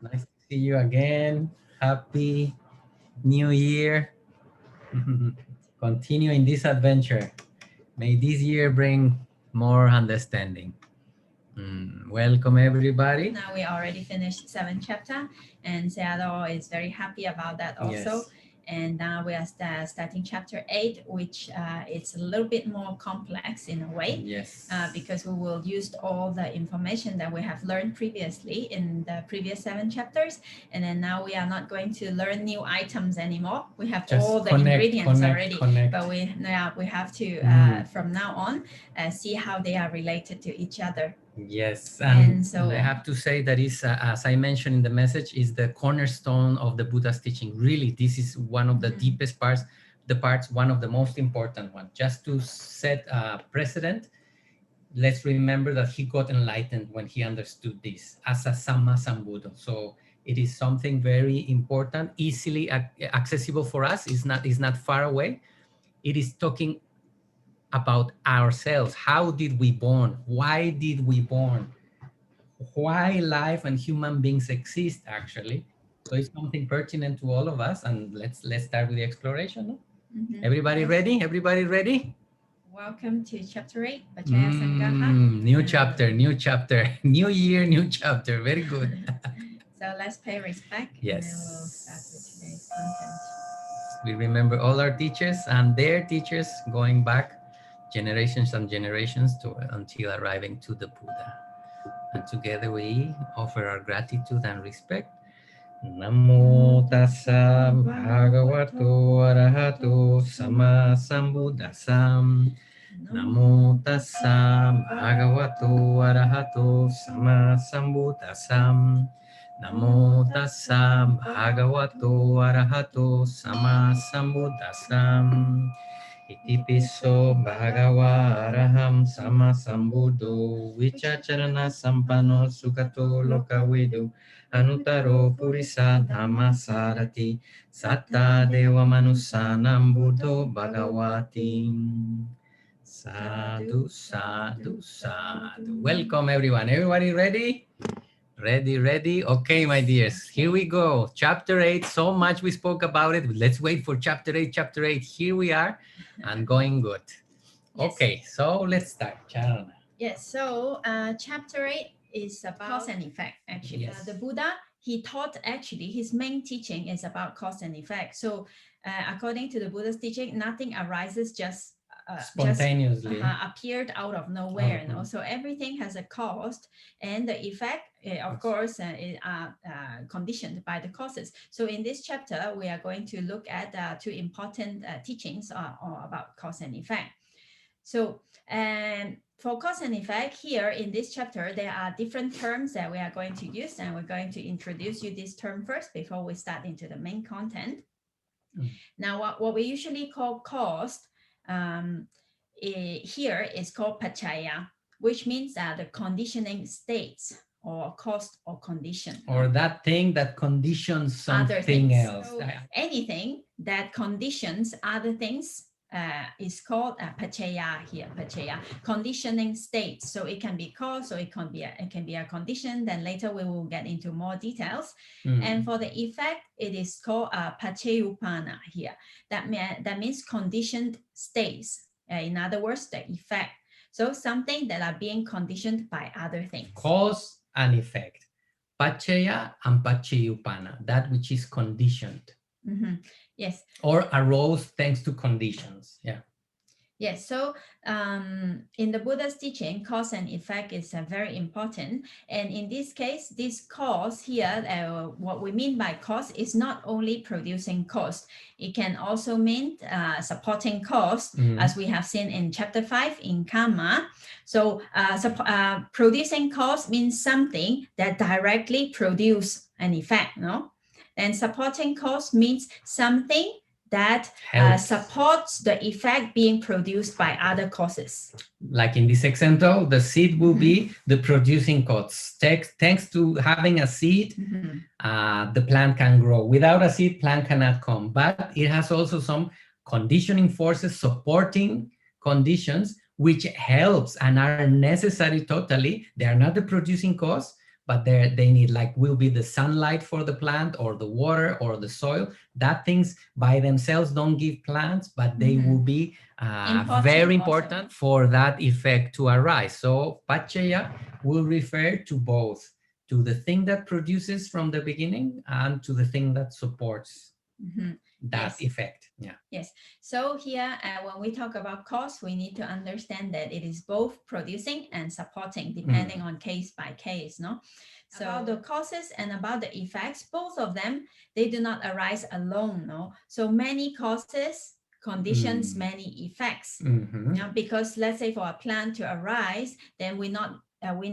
Nice to see you again. Happy New Year. Continuing this adventure. May this year bring more understanding. Welcome, everybody. Now we already finished 7th chapter, and Seattle is very happy about that also. Yes. And now we are starting chapter 8, which it's a little bit more complex in a way. Yes. Because we will use all the information that we have learned previously in the previous 7 chapters. And then now we are not going to learn new items anymore. We have Just all the connect, ingredients already. connect. But we have to, from now on, see how they are related to each other. Yes, And so I have to say that is, as I mentioned in the message, is the cornerstone of the Buddha's teaching. Really, this is one of the deepest parts, one of the most important ones. Just to set a precedent, let's remember that he got enlightened when he understood this as a Sammasambuddha. So it is something very important, easily accessible for us. It's not far away. It is talking about ourselves. How did we born? Why did we born? Why life and human beings exist, actually. So it's something pertinent to all of us. And let's start with the exploration. No? Everybody ready? Everybody ready? Welcome to chapter 8, Paṭicca-samuppada. New chapter, new chapter, new year, new chapter. Very good. So let's pay respect. Yes. And then we'll start with today's content. We remember all our teachers and their teachers going back generations and generations until arriving to the Buddha. And together we offer our gratitude and respect. Namo tassa bhagavato arahato sama sambuddhasam. Namo tassa bhagavato arahato sama sambuddhasam. Namo tassa bhagavato arahato sama sambuddhasam. Iti piso bhagava araham sama sambuddho vichacharana sampano sukato lokavidu anutaro purisa dhamma sarati satta deva manusanam buddho bhagavati. Sadhu, sadhu, sadhu. Welcome everyone. Everybody ready? Ready? Okay, my dears, here we go. Chapter 8, so much we spoke about it. Let's wait for chapter 8. Here we are and going good. Yes. Okay, so let's start. Charana. Yes, so chapter 8 is about cause and effect, actually. Yes. The Buddha, he taught actually, his main teaching is about cause and effect. So according to the Buddha's teaching, nothing arises just spontaneously appeared out of nowhere. And also everything has a cause, and the effect, of course, are conditioned by the causes. So in this chapter, we are going to look at 2 important teachings about cause and effect. So for cause and effect, here in this chapter, there are different terms that we are going to use, and we're going to introduce you this term first before we start into the main content. Now, what we usually call cause here is called paccaya, which means the conditioning states or cause or condition. Or that thing that conditions something else. So anything that conditions other things is called paccaya here, paccaya, conditioning states. So it can be cause, or it can be a condition. Then later we will get into more details. And for the effect, it is called paccayuppana here. That means conditioned states. In other words, the effect. So something that are being conditioned by other things. Cause and effect. Paccaya and paccayuppana, that which is conditioned. Yes. Or arose thanks to conditions. Yeah. Yes. So in the Buddha's teaching, cause and effect is very important. And in this case, this cause here, what we mean by cause is not only producing cause. It can also mean supporting cause, as we have seen in chapter 5 in karma. So producing cause means something that directly produce an effect, no? And supporting cause means something that supports the effect being produced by other causes. Like in this example, the seed will be the producing cause. Thanks to having a seed, the plant can grow. Without a seed, plant cannot come. But it has also some conditioning forces, supporting conditions, which helps and are necessary totally. They are not the producing cause, but they need, like, will be the sunlight for the plant, or the water, or the soil. That things by themselves don't give plants, but they will be very important also for that effect to arise. So Paṭicca will refer to both, to the thing that produces from the beginning and to the thing that supports that effect. Yeah. Yes. So here, when we talk about cause, we need to understand that it is both producing and supporting, depending on case by case, no? So about the causes and about the effects, both of them, they do not arise alone, no? So many causes conditions many effects. Because let's say for a plant to arise, then we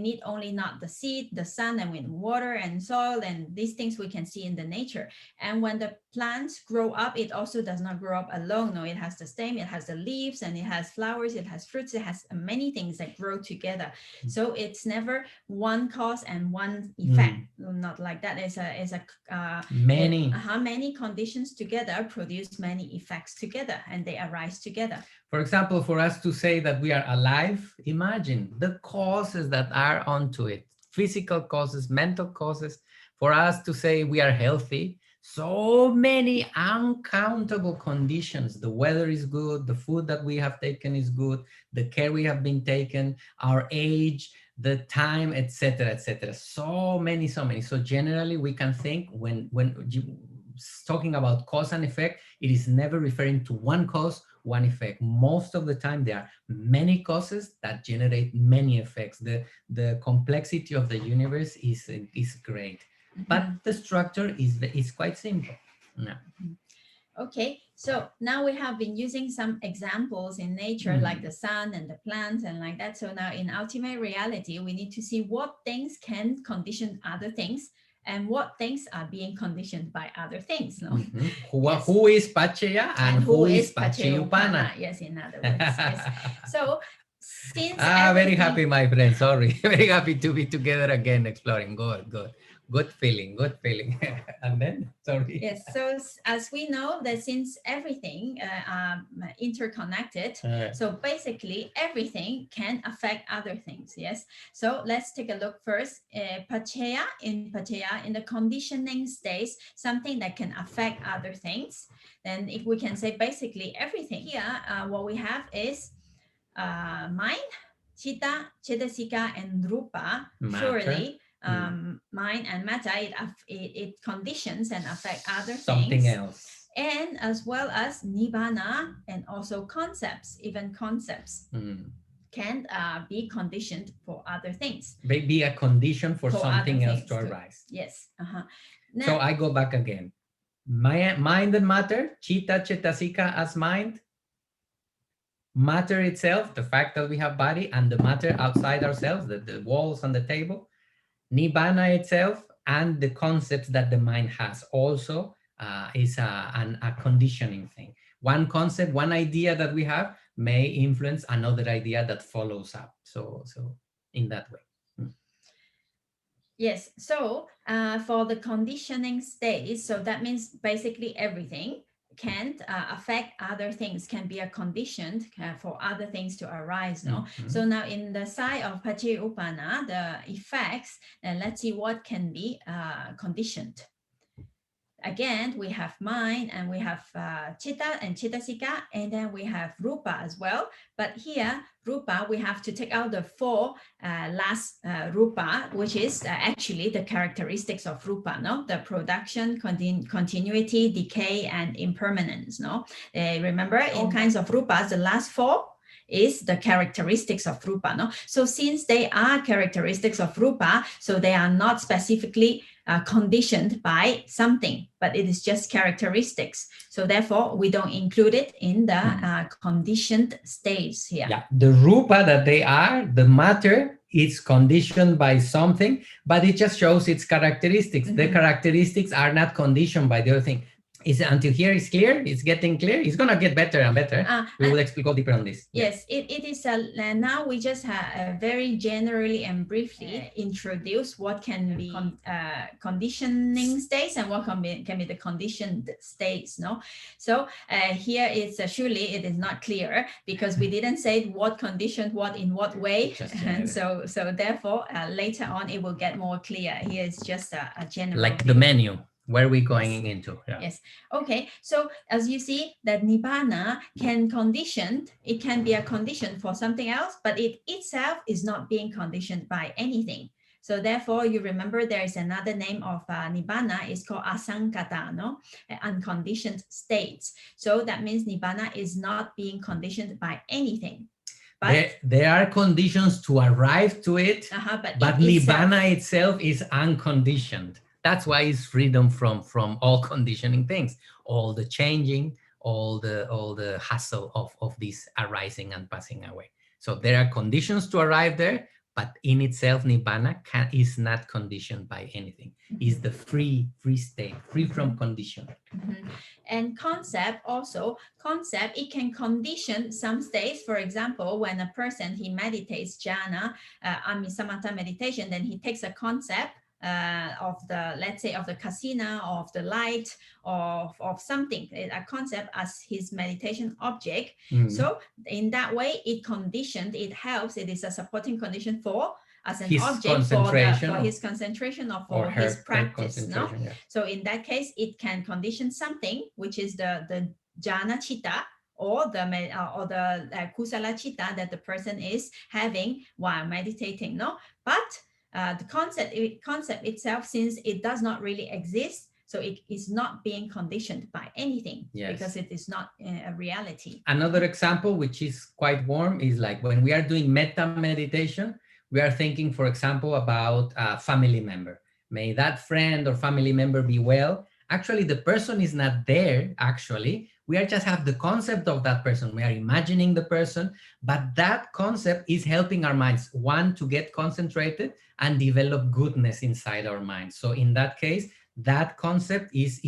need only not the seed, the sun, and wind, water and soil, and these things we can see in the nature. And when the plants grow up, it also does not grow up alone. No, it has the stem, it has the leaves, and it has flowers, it has fruits, it has many things that grow together. So it's never one cause and one effect. Not like that. It's many conditions together produce many effects together, and they arise together. For example, for us to say that we are alive, imagine the causes that are onto it, physical causes, mental causes. For us to say we are healthy, so many uncountable conditions. The weather is good, the food that we have taken is good, the care we have been taken, our age, the time, etc., etc. So many. So generally we can think when talking about cause and effect, it is never referring to one cause, one effect. Most of the time there are many causes that generate many effects. The complexity of the universe is great, but the structure is quite simple. Yeah. Okay, so now we have been using some examples in nature, like the sun and the plants and like that. So now in ultimate reality, we need to see what things can condition other things and what things are being conditioned by other things. No? Who is Paṭicca and who is Paṭicca-samuppada? Yes, in other words. Yes. So since very happy, my friend. Sorry, very happy to be together again, exploring. Good feeling. And then, sorry. Yes, so as we know that since everything interconnected, so basically everything can affect other things, yes? So let's take a look first. Paṭicca, in the conditioning stage, something that can affect other things. Then if we can say basically everything. Here, what we have is mind, chitta, cetasika, and rupa. Surely, mind and matter, it conditions and affect other something things. Else. And as well as nibbana and also concepts, even concepts can be conditioned for other things. Be a condition for something else to arise. Yes. Now, so I go back again. Mind and matter, chitta, cetasika as mind. Matter itself, the fact that we have body, and the matter outside ourselves, the walls on the table. Nibbana itself and the concepts that the mind has also is a conditioning thing. One concept, one idea that we have may influence another idea that follows up. So in that way. Yes, so for the conditioning stage, so that means basically everything can affect other things, can be a condition for other things to arise. No, so now in the side of Paṭicca-samuppada, the effects, and let's see what can be conditioned. Again, we have mind and we have chitta and cetasika, and then we have rupa as well. But here, rupa, we have to take out the four last rupa, which is actually the characteristics of rupa, no? The production, continuity, decay, and impermanence, no? Remember, all kinds of rupas, the last four is the characteristics of rupa, no? So since they are characteristics of rupa, so they are not specifically conditioned by something, but it is just characteristics. So therefore, we don't include it in the conditioned states here. Yeah, the rupa that they are, the matter, is conditioned by something, but it just shows its characteristics. The characteristics are not conditioned by the other thing. Is until here is clear? It's getting clear? It's going to get better and better. We will go deeper on this. Yes, it is. Now we just very generally and briefly introduce what can be conditioning states and what can be the conditioned states. No, so here it's surely it is not clear because we didn't say what conditioned what in what way, and so therefore later on it will get more clear. Here is just a general. Like the menu. Where are we going into? Yeah. Yes. Okay. So as you see that Nibbana can conditioned, it can be a condition for something else, but it itself is not being conditioned by anything. So therefore, you remember there is another name of Nibbana is called Asankata, no? Unconditioned states. So that means Nibbana is not being conditioned by anything. But there are conditions to arrive to it, but Nibbana itself is unconditioned. That's why it's freedom from all conditioning things, all the changing, all the hassle of this arising and passing away. So there are conditions to arrive there, but in itself, Nibbana is not conditioned by anything. It's the free state, free from condition. And concept, it can condition some states. For example, when a person, he meditates jhana, samatha meditation, then he takes a concept of the, let's say, of the kasina, of the light, of something, a concept as his meditation object. So in that way, it helps, it is a supporting condition for as an object for his concentration or for his practice. No? Yeah. So in that case, it can condition something, which is the jhana chitta, or the kusala chitta that the person is having while meditating. No, but the concept itself, since it does not really exist, so it is not being conditioned by anything, because it is not a reality. Another example, which is quite warm, is like when we are doing metta meditation, we are thinking, for example, about a family member. May that friend or family member be well. Actually, the person is not there, actually. We are just have the concept of that person. We are imagining the person, but that concept is helping our minds, one, to get concentrated and develop goodness inside our minds. So in that case, that concept is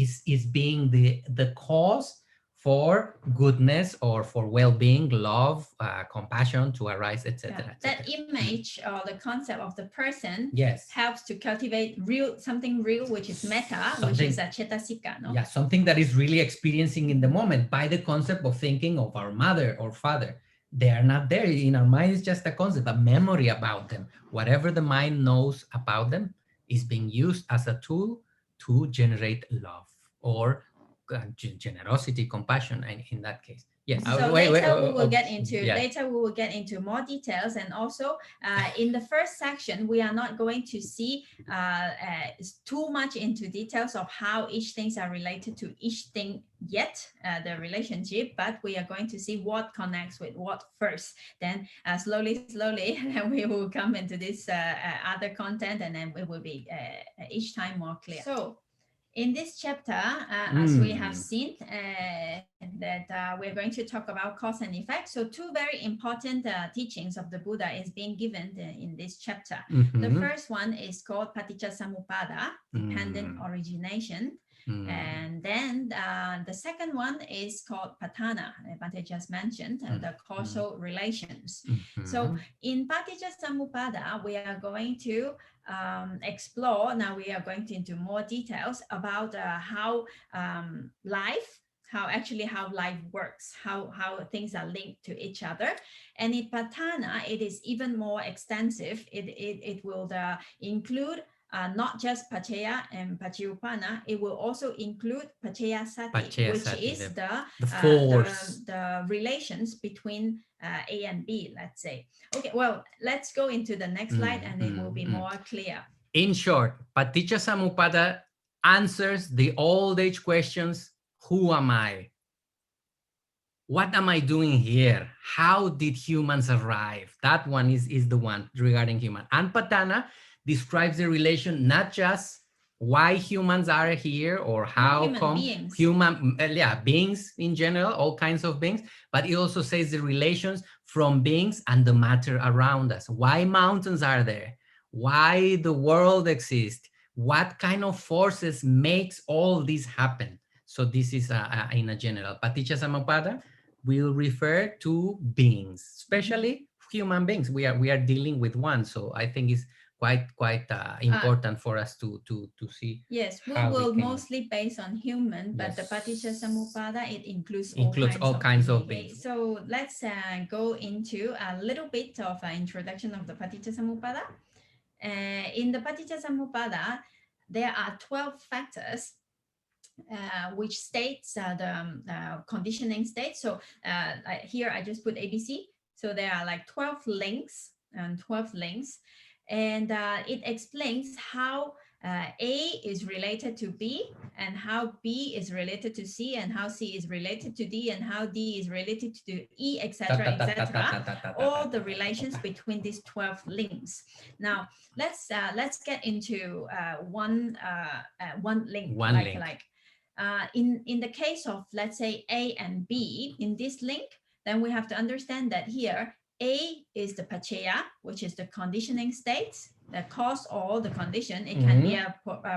being the cause for goodness or for well-being, love, compassion to arise, etc. That image or the concept of the person yes, helps to cultivate something real, which is metta, which is a cetasika. No? Yeah, something that is really experiencing in the moment by the concept of thinking of our mother or father. They are not there in our mind. It's just a concept, a memory about them. Whatever the mind knows about them is being used as a tool to generate love or generosity, compassion, and in that case, yes. So later we will get into more details, and also in the first section we are not going to see too much into details of how each things are related to each thing yet, the relationship, but we are going to see what connects with what first. Then slowly we will come into this other content, and then it will be each time more clear. So in this chapter, as we have seen, that we're going to talk about cause and effect. So two very important teachings of the Buddha is being given in this chapter. The first one is called Paṭicca-samuppada, dependent origination. And then the second one is called Patana, Bhante just mentioned, the causal relations. So in Paṭicca-samuppada, we are going to explore, now we are going into more details about how life works, how things are linked to each other. And in Patana, it is even more extensive. It will include not just Paccaya and Paccayuppana, it will also include Paccaya-sati, which is the relations between A and B, let's say. Okay, well, let's go into the next slide and it will be more clear. In short, Paṭicca-samuppada answers the old age questions. Who am I? What am I doing here? How did humans arrive? That one is the one regarding human. And Patana describes the relation, not just why humans are here or how beings in general, all kinds of beings, but it also says the relations from beings and the matter around us. Why mountains are there? Why the world exists? What kind of forces makes all this happen? So this is in a general. Paṭicca-samuppada will refer to beings, especially human beings. We are dealing with one, so I think it's quite important for us to see. Yes, we will mostly based on human, but the Paṭicca-samuppada, it includes all kinds of beings. So let's go into a little bit of an introduction of the Paṭicca-samuppada. In the Paṭicca-samuppada, there are 12 factors which states the conditioning state. So here I just put ABC. So there are like 12 links and 12 links, and it explains how A is related to B, and how B is related to C, and how C is related to D, and how D is related to E, etc., etc. All the relations between these 12 links. Now let's get into one link. In the case of, let's say, A and B in this link, then we have to understand that here A is the pacheya, which is the conditioning state that cause all the condition. It can be a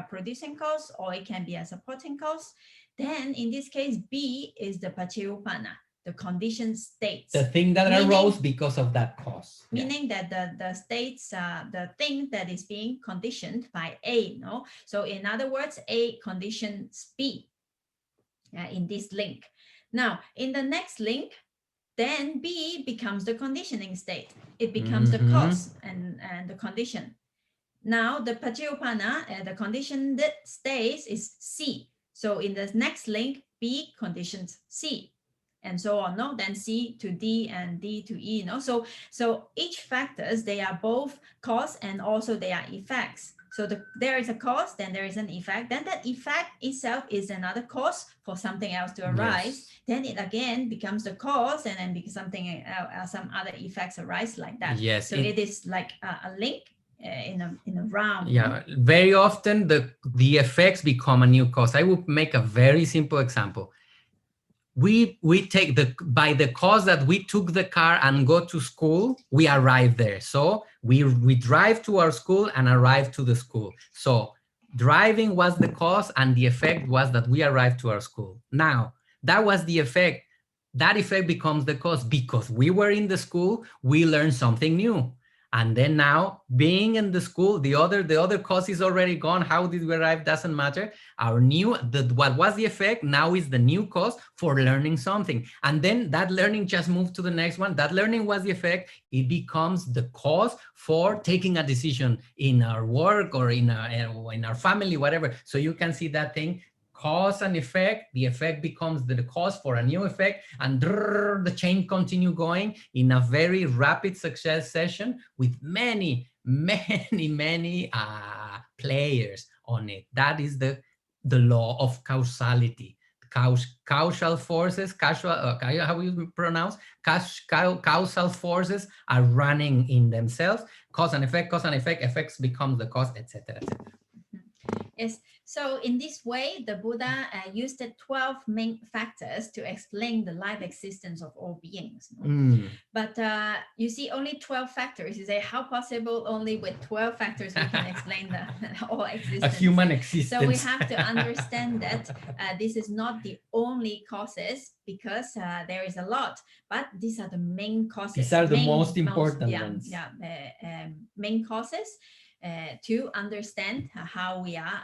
producing cause, or it can be a supporting cause. Then in this case, B is the pacheyopanna, the conditioned states. The thing that arose because of that cause. Meaning that the states, the thing that is being conditioned by A, no? So in other words, A conditions B in this link. Now, in the next link, then B becomes the conditioning state. It becomes the cause and the condition. Now the Pacheyopanna, the conditioned state is C. So in the next link, B conditions C, and so on. No, then C to D and D to E. No, so each factors, they are both cause and also they are effects. So there is a cause, then there is an effect. Then that effect itself is another cause for something else to arise. Yes. Then it again becomes the cause, and then something some other effects arise like that. Yes. So it is like a link in a round. Yeah. Very often the effects become a new cause. I will make a very simple example. We take by the cause that we took the car and go to school, we arrive there. So we drive to our school and arrive to the school. So driving was the cause, and the effect was that we arrived to our school. Now that was the effect. That effect becomes the cause because we were in the school, we learned something new. And then now, being in the school, the other cause is already gone. How did we arrive? Doesn't matter. What was the effect now is the new cause for learning something. And then that learning just moved to the next one. That learning was the effect. It becomes the cause for taking a decision in our work or in our family, whatever. So you can see that thing. Cause and effect, the effect becomes the cause for a new effect, and the chain continue going in a very rapid succession with many players on it. That is the law of causality. Causal forces, how you pronounce? Causal forces are running in themselves. Cause and effect, effects becomes the cause, etc., etc. Yes. So in this way, the Buddha used the 12 main factors to explain the life existence of all beings. No? But you see, only 12 factors. You say, how possible only with 12 factors we can explain the all existence? A human existence. So we have to understand that this is not the only causes, because there is a lot, but these are the main causes. These are the most important ones. Yeah, main causes. To understand how we are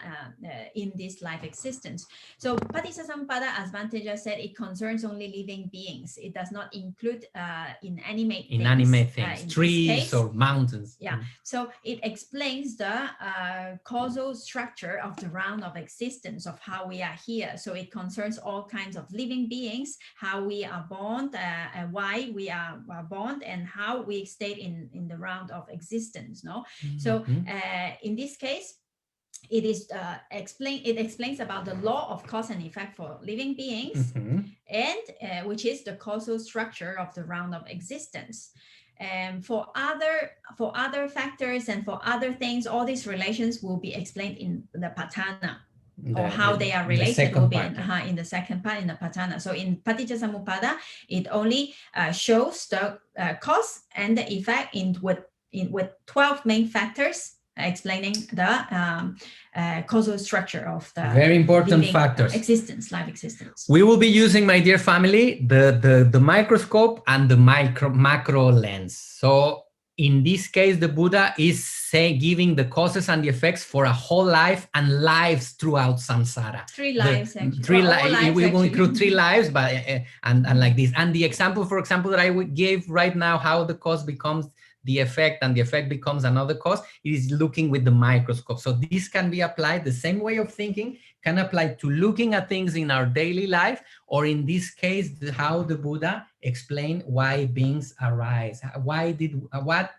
in this life existence. So Paṭicca-samuppada, as Bhanteja said, it concerns only living beings. It does not include inanimate things, trees or mountains. Yeah. So it explains the causal structure of the round of existence of how we are here. So it concerns all kinds of living beings, how we are born, why we are born, and how we stay in the round of existence. No. So in this case, it is it explains about the law of cause and effect for living beings, and which is the causal structure of the round of existence. And for other factors and for other things, all these relations will be explained in the Patana. Or how they are related will be in the second part, in the Patana. So in Paṭicca-samuppada, it only shows the cause and the effect with 12 main factors explaining the causal structure of the very important living factors. Existence, life existence. We will be using, my dear family, the microscope and the macro lens. So in this case, the Buddha is giving the causes and the effects for a whole life and lives throughout samsara. Three lives, actually. Three lives, we will actually. include 3 lives, but and like this. And the example, for example, that I would give right now, how the cause becomes the effect and the effect becomes another cause, is looking with the microscope. So this can be applied, the same way of thinking can apply to looking at things in our daily life, or in this case, how the Buddha explained why beings arise. What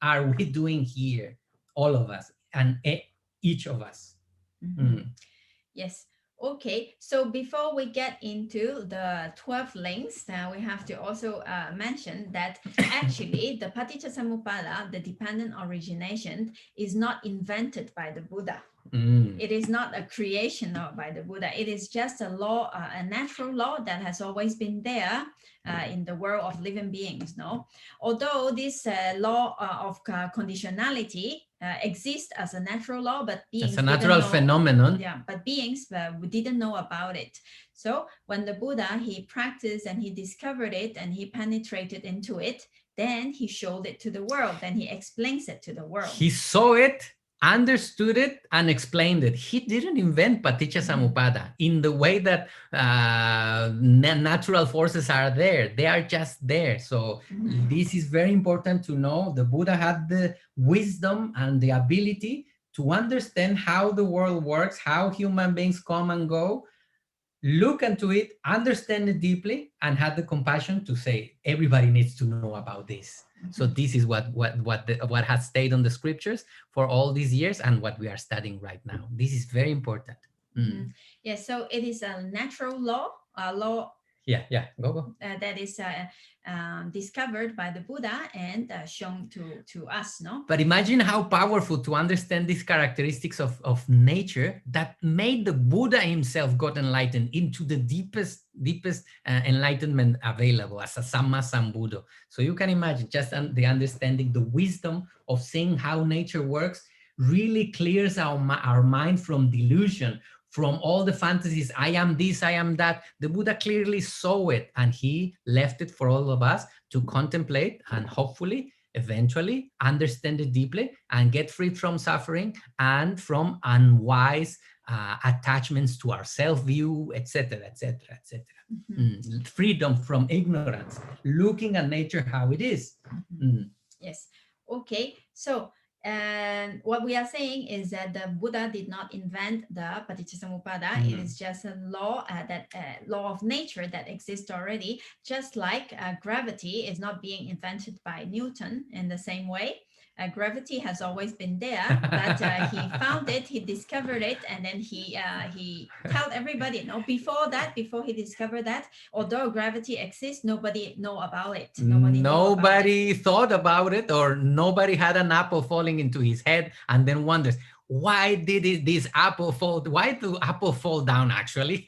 are we doing here? All of us and each of us. Yes. Okay, so before we get into the 12 links, we have to also mention that actually the Paṭicca-samuppada, the dependent origination, is not invented by the Buddha. It is not a creation by the Buddha. It is just a law, a natural law that has always been there in the world of living beings. No, although this law of conditionality exists as a natural law, but beings it's a natural phenomenon. Yeah, but beings we didn't know about it. So when the Buddha, he practiced and he discovered it and he penetrated into it, then he showed it to the world. Then he explains it to the world. He saw it, understood it, and explained it. He didn't invent Paṭicca-samuppada in the way that natural forces are there. They are just there. So this is very important to know. The Buddha had the wisdom and the ability to understand how the world works, how human beings come and go, look into it, understand it deeply, and had the compassion to say, everybody needs to know about this. So this is what has stayed on the scriptures for all these years and what we are studying right now. This is very important. Yes, so it is a natural law, go. That is discovered by the Buddha and shown to us, no? But imagine how powerful to understand these characteristics of nature that made the Buddha himself got enlightened into the deepest enlightenment available as a Samma Sambuddha. So you can imagine just the understanding, the wisdom of seeing how nature works really clears our mind from delusion, from all the fantasies, I am this, I am that. The Buddha clearly saw it and he left it for all of us to contemplate and hopefully, eventually understand it deeply and get free from suffering and from unwise attachments to our self-view, etc., etc., etc. Freedom from ignorance, looking at nature how it is. Yes. Okay. So, and what we are saying is that the Buddha did not invent the Paṭicca-samuppada. It is just a law, law of nature that exists already, just like gravity is not being invented by Newton in the same way. Gravity has always been there, but he found it, he discovered it, and then he told everybody. No, before he discovered that, although gravity exists, nobody know about it. Nobody thought about it, or nobody had an apple falling into his head and then wonders, why did this apple fall? Why do apples fall down? Actually,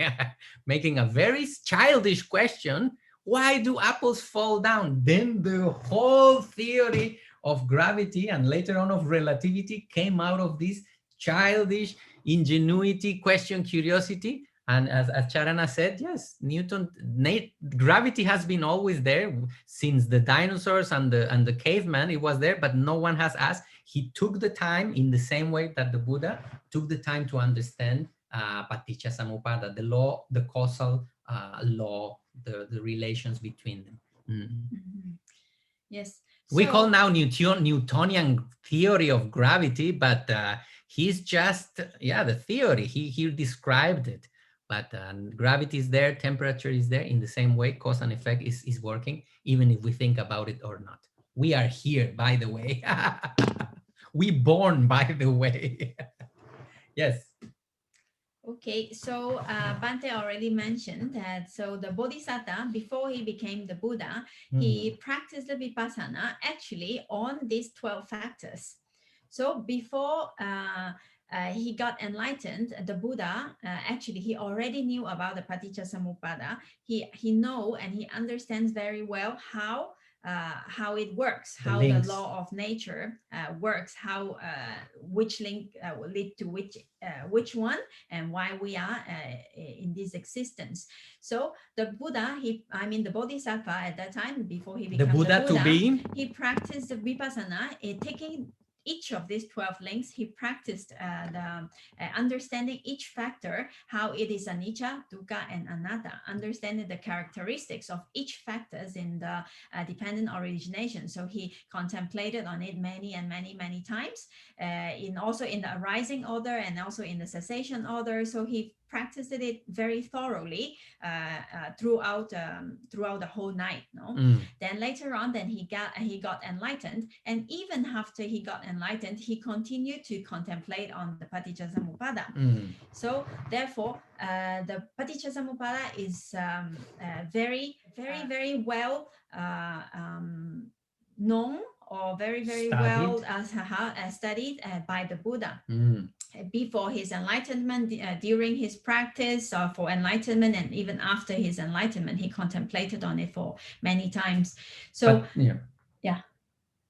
making a very childish question. Why do apples fall down? Then the whole theory of gravity and later on of relativity came out of this childish ingenuity, question, curiosity. And as Charana said, yes, gravity has been always there since the dinosaurs and the caveman. It was there, but no one has asked. He took the time in the same way that the Buddha took the time to understand Paṭicca-samuppada, the law, the causal law, the relations between them. Yes. We call now Newtonian theory of gravity, but he's just, the theory. He described it. But gravity is there, temperature is there. In the same way, cause and effect is working, even if we think about it or not. We are here, by the way. We born, by the way. Yes. Okay, so Bante already mentioned that, so the Bodhisattva, before he became the Buddha, he practiced the Vipassana actually on these 12 factors. So before he got enlightened, the Buddha, actually, he already knew about the Paṭicca-samuppada. He know and he understands very well how how it works, The how links. the law of nature works, how which link will lead to which one, and why we are in this existence. So the Buddha, the Bodhisattva at that time, before he became the Buddha, to be, he practiced the Vipassana, taking each of these 12 links. He practiced understanding each factor, how it is anicca, dukkha, and anatta, understanding the characteristics of each factors in the dependent origination. So he contemplated on it many and many times, also in the arising order and also in the cessation order. So he practiced it very thoroughly throughout the whole night. Then later on, then he got enlightened, and even after he got enlightened, he continued to contemplate on the Paṭicca-samuppada. So therefore, the Paṭicca-samuppada is very well known, or very studied. Well studied by the Buddha. Before his enlightenment, during his practice for enlightenment, and even after his enlightenment, he contemplated on it for many times. So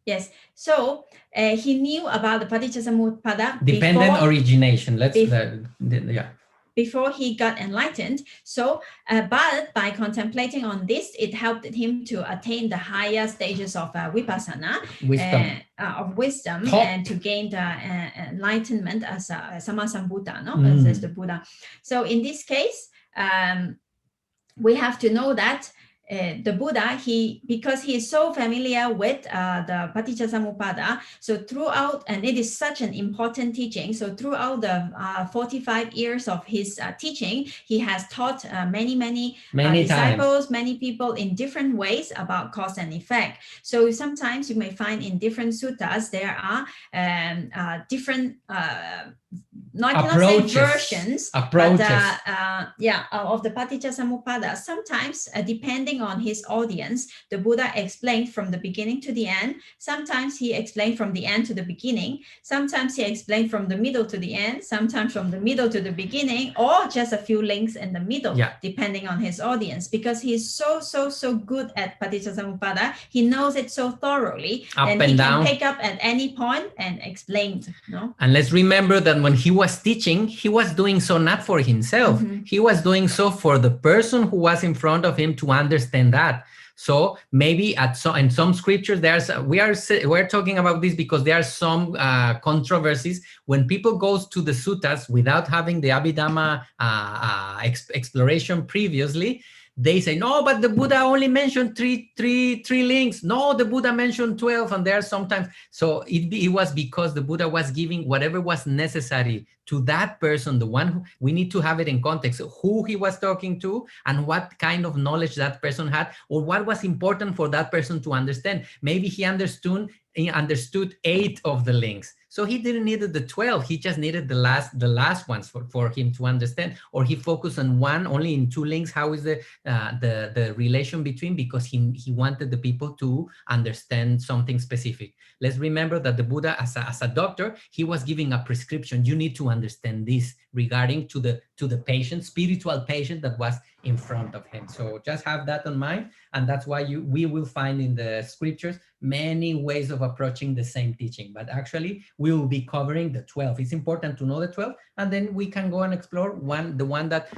yes. So he knew about the Paṭicca-samuppada dependent origination. Before he got enlightened. So, but by contemplating on this, it helped him to attain the higher stages of vipassana, wisdom, and to gain the enlightenment as a sammasambuddha, as the Buddha. So in this case, we have to know that the Buddha, because he is so familiar with the Paṭicca-samuppada, so throughout, and it is such an important teaching, so throughout the 45 years of his teaching, he has taught many disciples, many people in different ways about cause and effect. So sometimes you may find in different suttas, there are different versions of the Paṭicca-samuppada. Sometimes, depending on his audience, the Buddha explained from the beginning to the end. Sometimes he explained from the end to the beginning. Sometimes he explained from the middle to the end. Sometimes from the middle to the beginning, or just a few links in the middle, depending on his audience. Because he's so good at Paṭicca-samuppada, he knows it so thoroughly, and he can pick up at any point and explain. And let's remember that when he was teaching, he was doing so not for himself. He was doing so for the person who was in front of him to understand that. So maybe in some scriptures, we're talking about this because there are some controversies when people goes to the suttas without having the Abhidhamma exploration previously. They say, no, but the Buddha only mentioned three links. No, the Buddha mentioned 12, and there are sometimes. So it was because the Buddha was giving whatever was necessary to that person, the one who, we need to have it in context, who he was talking to and what kind of knowledge that person had, or what was important for that person to understand. Maybe he understood 8 of the links. So he didn't need the 12. He just needed the last ones for him to understand. Or he focused on only in 2 links. How is the relation between? Because he wanted the people to understand something specific. Let's remember that the Buddha, as a doctor, he was giving a prescription. You need to understand this regarding to the patient, spiritual patient that was in front of him. So just have that in mind, and that's why we will find in the scriptures many ways of approaching the same teaching. But actually, we will be covering the 12. It's important to know the 12, and then we can go and explore the one that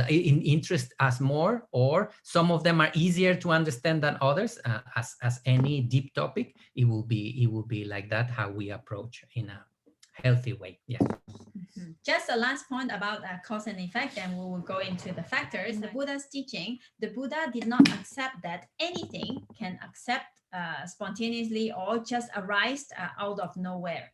interests us more, or some of them are easier to understand than others. As any deep topic, it will be like that, how we approach in a healthy way. Yes. Just a last point about cause and effect, and we will go into the factors. In the Buddha's teaching, the Buddha did not accept that anything can spontaneously or just arise out of nowhere.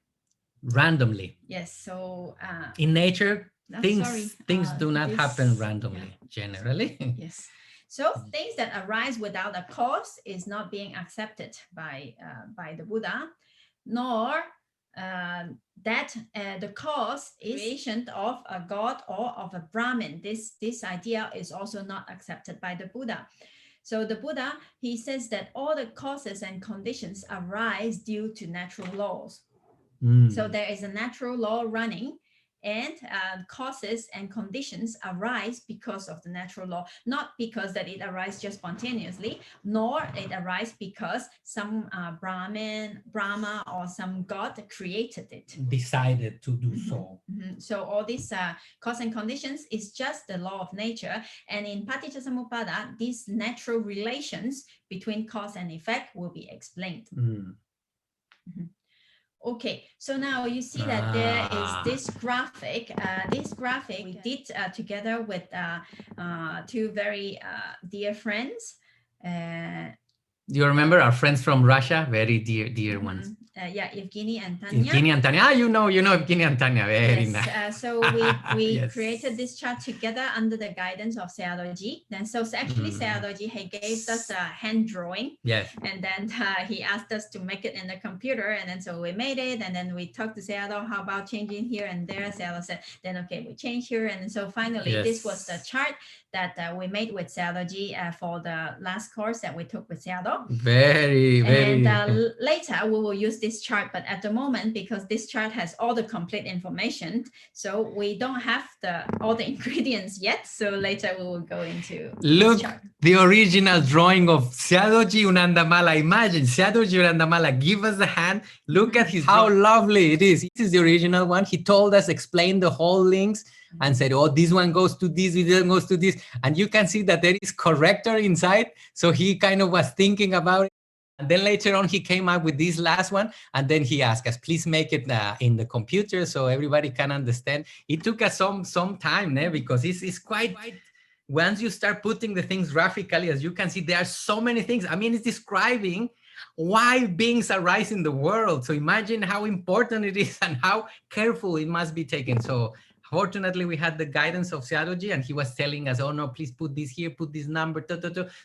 Randomly. Yes. So in nature, things do not happen randomly, generally. Yes. So things that arise without a cause is not being accepted by the Buddha, nor that the cause is creation of a god or of a Brahmin. This idea is also not accepted by the Buddha. So the Buddha, he says that all the causes and conditions arise due to natural laws. So there is a natural law running, and causes and conditions arise because of the natural law, not because that it arises just spontaneously, nor it arises because some Brahma or some god created it, decided to do so. So all these cause and conditions is just the law of nature, and in Paṭicca-samuppada, these natural relations between cause and effect will be explained. Okay, so now you see that there is this graphic. This graphic we did together with two very dear friends. Do you remember our friends from Russia? Very dear ones. Yeah, Evgeny and Tanya. Evgeny and Tanya. Ah, you know Evgeny and Tanya. Very nice. So we created this chart together under the guidance of Sayadaw-ji. Then so actually Sayadaw-ji he gave us a hand drawing. Yes. And then he asked us to make it in the computer, and then so we made it, and then we talked to Sayadaw, how about changing here and there? Sayadaw said, then okay, we change here, and so finally this was the chart that we made with Sayadaw-ji for the last course that we took with Sayadaw. Very. And later we will use this chart, but at the moment, because this chart has all the complete information, so we don't have all the ingredients yet. So later we will go into Look, this chart. The original drawing of Sayadaw-ji Unandamala. Imagine Sayadaw-ji Unandamala give us a hand. Look at how lovely it is. This is the original one. He told us, explained the whole links and said, oh, this one goes to this, this one goes to this. And you can see that there is corrector inside. So he kind of was thinking about it. And then later on, he came up with this last one. And then he asked us, please make it in the computer so everybody can understand. It took us some time, because it's quite... Once you start putting the things graphically, as you can see, there are so many things. I mean, it's describing why beings arise in the world. So imagine how important it is and how careful it must be taken. So fortunately, we had the guidance of Sayadaw-ji, and he was telling us, oh, no, please put this here, put this number.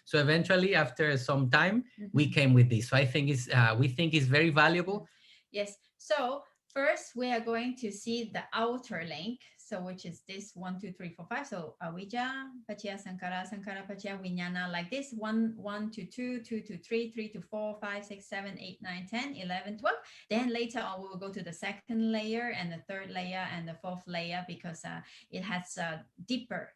So eventually, after some time, we came with this. So I think we think it's very valuable. Yes. So first, we are going to see the outer link. So which is this 1, 2, 3, 4, 5. So avijja, paccaya, sankhara, sankhara, paccaya, vijnana, like this. 1 to 2, 2 to 3, 3 to 4, 5, 6, 7, 8, 9, 10, 11, 12. Then later on, we will go to the second layer and the third layer and the fourth layer, because it has deeper.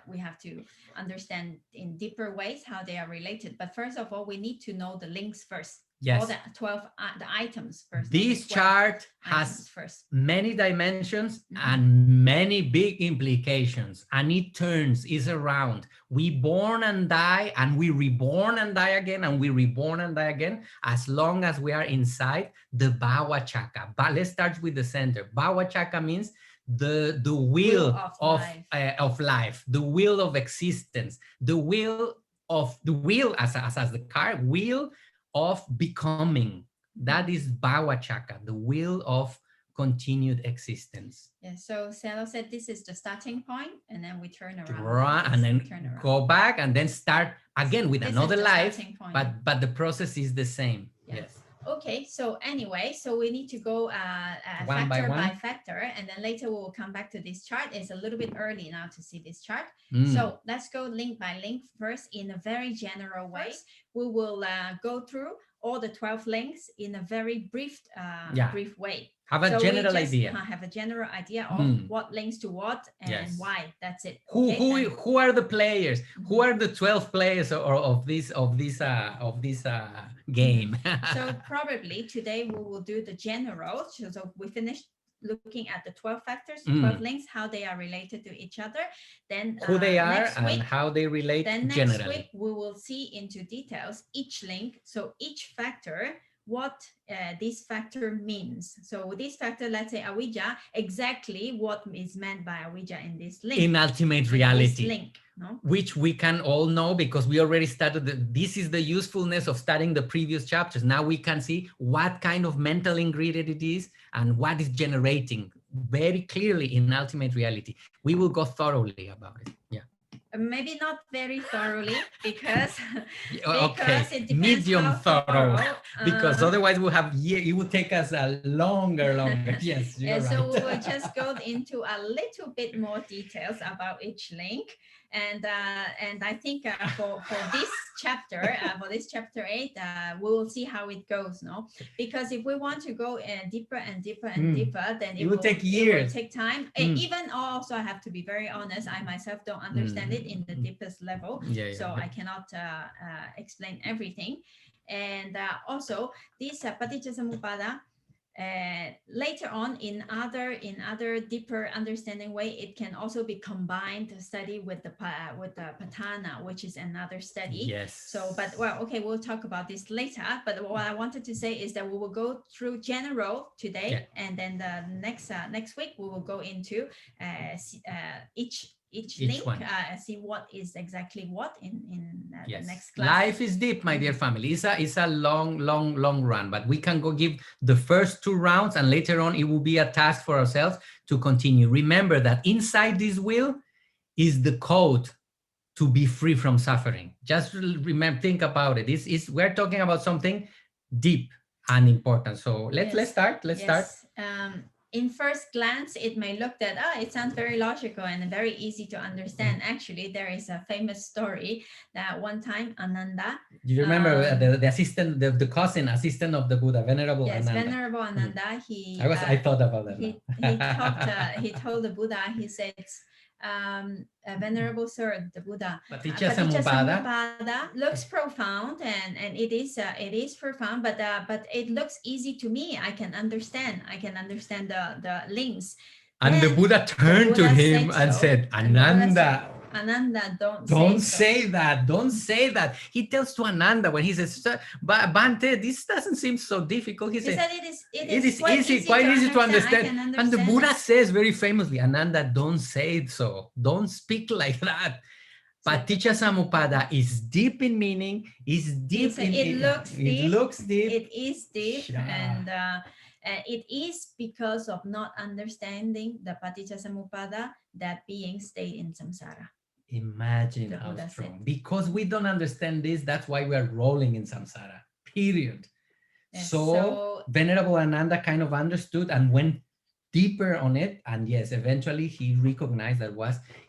We have to understand in deeper ways how they are related. But first of all, we need to know the links first. Yes. All the 12 the items first. This chart has many dimensions and many big implications, and it turns, is around. We born and die, and we reborn and die again, and we reborn and die again, as long as we are inside the Bhava Chakra. But let's start with the center. Bhava Chakra means the wheel of life, the wheel of existence, the wheel as the car, wheel of becoming. That is Bhava Chakra, the wheel of continued existence. Yeah, so Sayadaw said this is the starting point, and then we turn around. And then go back and then start again with another life, but the process is the same. Yes. Okay, so anyway, so we need to go factor by factor, and then later we will come back to this chart. It's a little bit early now to see this chart. So let's go link by link first in a very general way. We will go through all the 12 links in a very brief way. Have a general idea. Have a general idea of what links to what and why. That's it. Who are the players? Who are the 12 players of this game? So probably today we will do the general. So we finished looking at the 12 factors, 12 links, how they are related to each other. Then who they are and how they relate generally. Then next week we will see into details each link. So each factor, what this factor means. So this factor, let's say avijja, exactly what is meant by avijja in this link. In ultimate reality. This link, no? Which we can all know because we already started. This is the usefulness of studying the previous chapters. Now we can see what kind of mental ingredient it is and what is generating very clearly in ultimate reality. We will go thoroughly about it. Yeah. Maybe not very thoroughly because it depends medium thorough because otherwise we'll have it will take us a longer yes, you're right. So we will just go into a little bit more details about each link, and I think for this chapter, for this chapter 8, we will see how it goes, no? Because if we want to go deeper and deeper and deeper, then it will take years. It will take time. Even also, I have to be very honest, I myself don't understand it in the deepest level, so I cannot explain everything. And also, this Paṭicca-samuppada, later on in other deeper understanding way, it can also be combined to study with the Patana, which is another study. Yes. So, but well, okay, we'll talk about this later. But what I wanted to say is that we will go through general today, and then the next week we will go into each link, see what is exactly what in the next class. Life is deep, my dear family. It's a long run, but we can go give the first 2 rounds, and later on it will be a task for ourselves to continue. Remember that inside this wheel is the code to be free from suffering. Just remember, think about it. We're talking about something deep and important. So let's start. Let's start. In first glance, it may look that it sounds very logical and very easy to understand. Actually, there is a famous story that one time Ananda. Do you remember the assistant, the cousin assistant of the Buddha, Venerable Ananda? Yes, Venerable Ananda. I thought about that. He told the Buddha. He said, Venerable Sir, the Buddha, Paṭicca-samuppada looks profound, and it is profound, but it looks easy to me. I can understand the links. And then the Buddha turned to him and said, Ananda, don't say that. He tells to Ananda when he says, Bhante, this doesn't seem so difficult. He said, it is quite easy to understand. And the Buddha says very famously, Ananda, don't say it so. Don't speak like that. Paṭicca-samuppada is deep in meaning, it looks deep. It is deep, and it is because of not understanding the Paṭicca-samuppada that being stayed in samsara. Imagine how strong. Because we don't understand this, that's why we are rolling in samsara, period. Yes, so Venerable Ananda kind of understood and went deeper on it, and yes, eventually he recognized that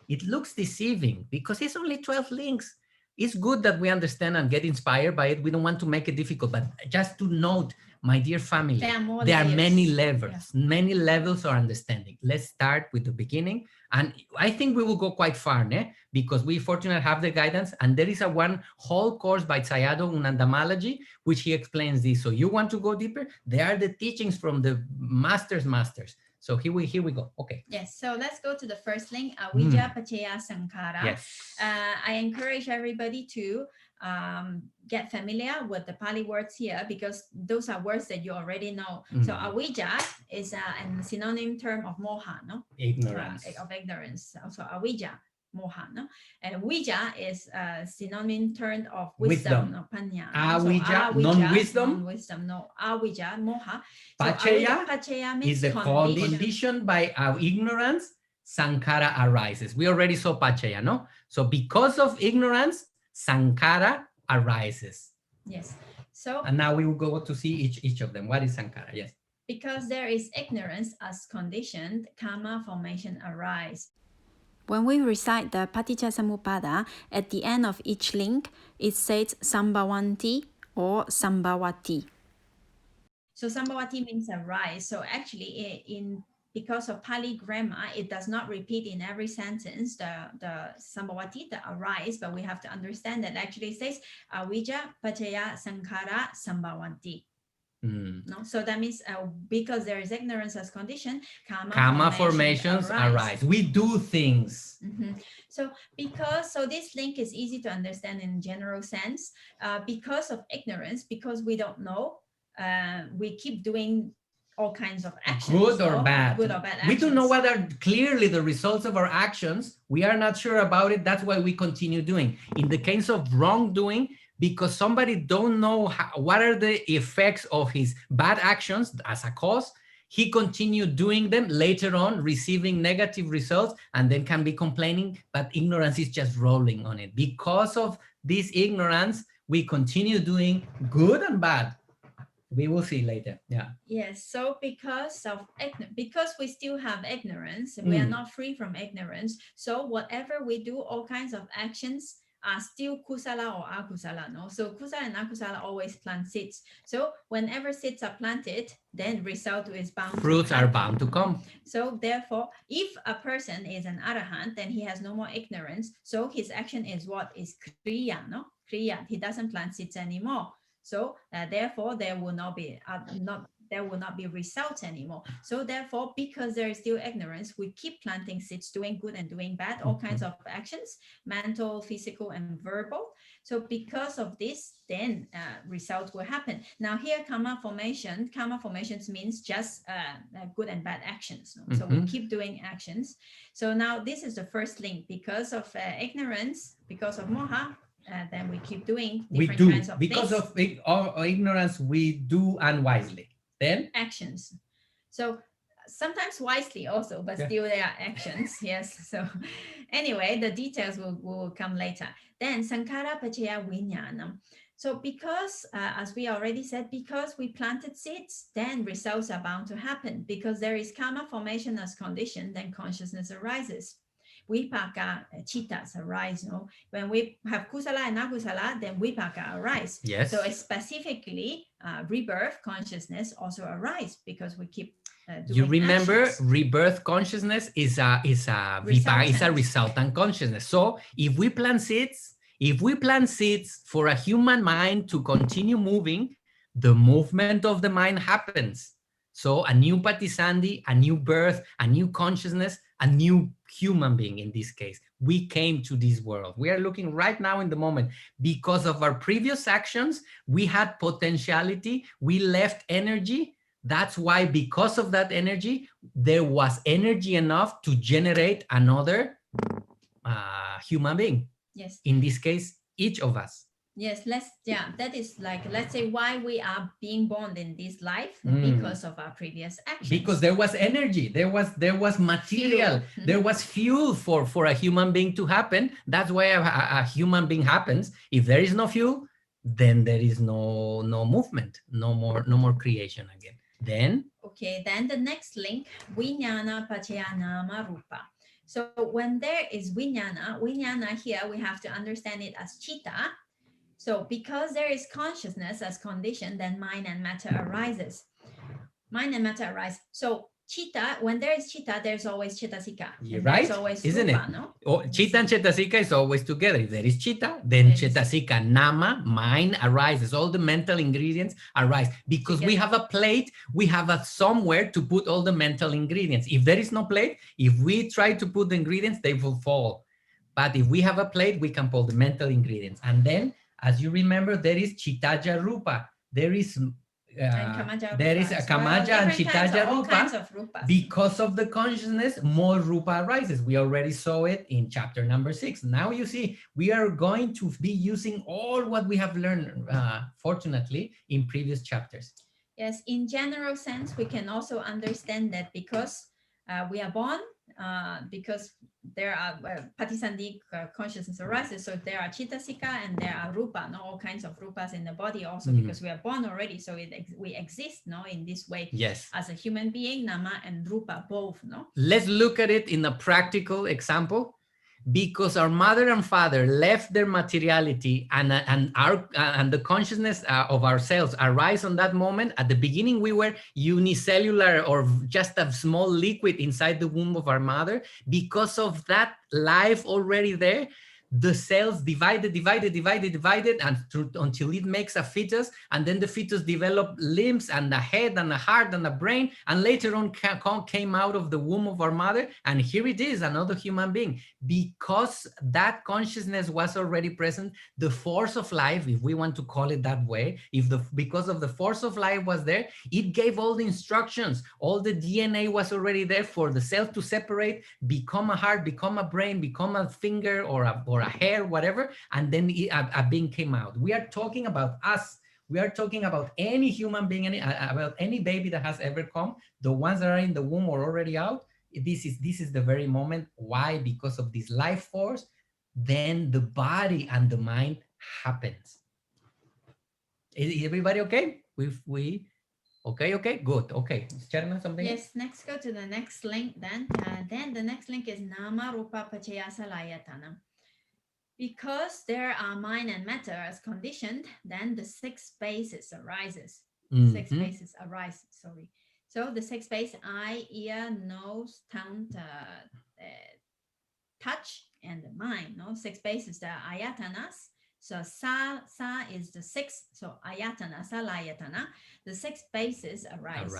it looks deceiving because it's only 12 links. It's good that we understand and get inspired by it. We don't want to make it difficult, but just to note, my dear family, there are many levels of understanding. Let's start with the beginning, and I think we will go quite far, because we fortunately have the guidance, and there is one whole course by Sayadaw Unandamalaji, which he explains this. So you want to go deeper? There are the teachings from the masters. So here we go. Okay. Yes. So let's go to the first link, Avijja Paccaya Sankhara. Yes. I encourage everybody to get familiar with the Pali words here, because those are words that you already know. So avijja is a synonym term of moha, no? Ignorance. Of ignorance. So avijja, moha, no? And vijja is a synonym term of wisdom. No? Panya. Avijja, non-wisdom. Non-wisdom, no. Avijja, moha. Paccaya is the condition by our ignorance, sankhara arises. We already saw paccaya, no? So because of ignorance, sankhara arises. Yes. So and now we will go to see each of them. What is sankhara? Yes. Because there is ignorance as conditioned, karma formation arise. When we recite the Paṭicca-samuppada, at the end of each link, it says sambhavanti or sambhavati. So sambhavati means arise. So actually because of Pali grammar, it does not repeat in every sentence the sambhavati, the arise, but we have to understand that actually it says avijja paccaya sankhara sambhavanti. No? So that means because there is ignorance as condition, karma formations arise. We do things. So this link is easy to understand in general sense. Because of ignorance, because we don't know, we keep doing all kinds of actions. Good or bad actions. We don't know what are clearly the results of our actions. We are not sure about it. That's why we continue doing. In the case of wrongdoing, because somebody don't know what are the effects of his bad actions as a cause, he continued doing them, later on receiving negative results, and then can be complaining, but ignorance is just rolling on it. Because of this ignorance, we continue doing good and bad. We will see later. Yeah. Yes. So because we still have ignorance, we are not free from ignorance. So whatever we do, all kinds of actions, are still kusala or akusala. No? So kusala and akusala always plant seeds. So whenever seeds are planted, then result is bound. Fruits are bound to come. So therefore, if a person is an arahant, then he has no more ignorance. So his action is what is kriya, no? Kriya. He doesn't plant seeds anymore. So therefore, there will not be results anymore. So therefore, because there is still ignorance, we keep planting seeds, doing good and doing bad, all kinds of actions, mental, physical, and verbal. So because of this, then results will happen. Now here, karma formations means just good and bad actions. No? So we keep doing actions. So now this is the first link. Because of ignorance, because of moha, then we keep doing different kinds of because things. of ignorance, we do unwisely. Then actions. So sometimes wisely also, but still they are actions. Yes. So anyway, the details will come later. Then sankhara pacaya vijnanam. So because, as we already said, because we planted seeds, then results are bound to happen. Because there is karma formation as condition, then consciousness arises. Vipaka chittas arise. No? When we have kusala and akusala, then vipaka arise. Yes. So specifically, rebirth consciousness also arise because we keep doing you remember actions. Rebirth consciousness is a resultant consciousness. So if we plant seeds for a human mind to continue moving, the movement of the mind happens. So a new Patisandi, a new birth, a new consciousness, a new human being in this case. We came to this world. We are looking right now in the moment. Because of our previous actions, we had potentiality, we left energy. That's why, because of that energy, there was energy enough to generate another human being. Yes. In this case, each of us. Yes, that is like, let's say, why we are being born in this life, because of our previous actions. Because there was energy, there was material, there was fuel for a human being to happen. That's why a human being happens. If there is no fuel, then there is no movement, no more creation again. Then the next link, vijnana pacaya nama rupa. So when there is vijnana here, we have to understand it as chitta. So because there is consciousness as condition, then mind and matter arises. Mind and matter arise. So chitta, when there is chitta, there's always cettasika. Right? Always Isn't rupa, it? no? Oh, chitta and cettasika is always together. If there is chitta, then cettasika, nama, mind arises. All the mental ingredients arise. Because we have a plate, we have somewhere to put all the mental ingredients. If there is no plate, if we try to put the ingredients, they will fall. But if we have a plate, we can put the mental ingredients. And then, as you remember, there is chittaja rupa. There is a kamaja and chittaja rupa. Because of the consciousness, more rupa arises. We already saw it in chapter number 6. Now you see, we are going to be using all what we have learned, fortunately, in previous chapters. Yes, in general sense, we can also understand that because we are born, because there are Patisandi consciousness arises, so there are Chittasika and there are Rupa, no? All kinds of Rupas in the body also, because we are born already, so we exist, no? In this way, yes, as a human being, Nama and Rupa both, no? Let's look at it in a practical example. Because our mother and father left their materiality and the consciousness of ourselves arise on that moment. At the beginning, we were unicellular or just a small liquid inside the womb of our mother. Because of that life already there, the cells divided and until it makes a fetus, and then the fetus developed limbs and a head and a heart and a brain, and later on came out of the womb of our mother, and here it is, another human being. Because that consciousness was already present, the force of life, if we want to call it that way, because of the force of life was there, it gave all the instructions. All the DNA was already there for the cell to separate, become a heart, become a brain, become a finger or a hair, whatever, and then a being came out. We are talking about us. We are talking about any human being, about any baby that has ever come. The ones that are in the womb or already out. This is the very moment. Why? Because of this life force, then the body and the mind happens. Is everybody okay? Okay, good. Okay, Chairman, something? Yes, next go to the next link then. Then the next link is Nama Rupa Pacaya Salayatana. Because there are mind and matter as conditioned, then the six bases arises. Six Mm-hmm. bases arise, sorry. So the six base, eye, ear, nose, tongue, touch, and the mind. No, six bases, the ayatanas. So sa is the six. So ayatana, salayatana, the six bases arise.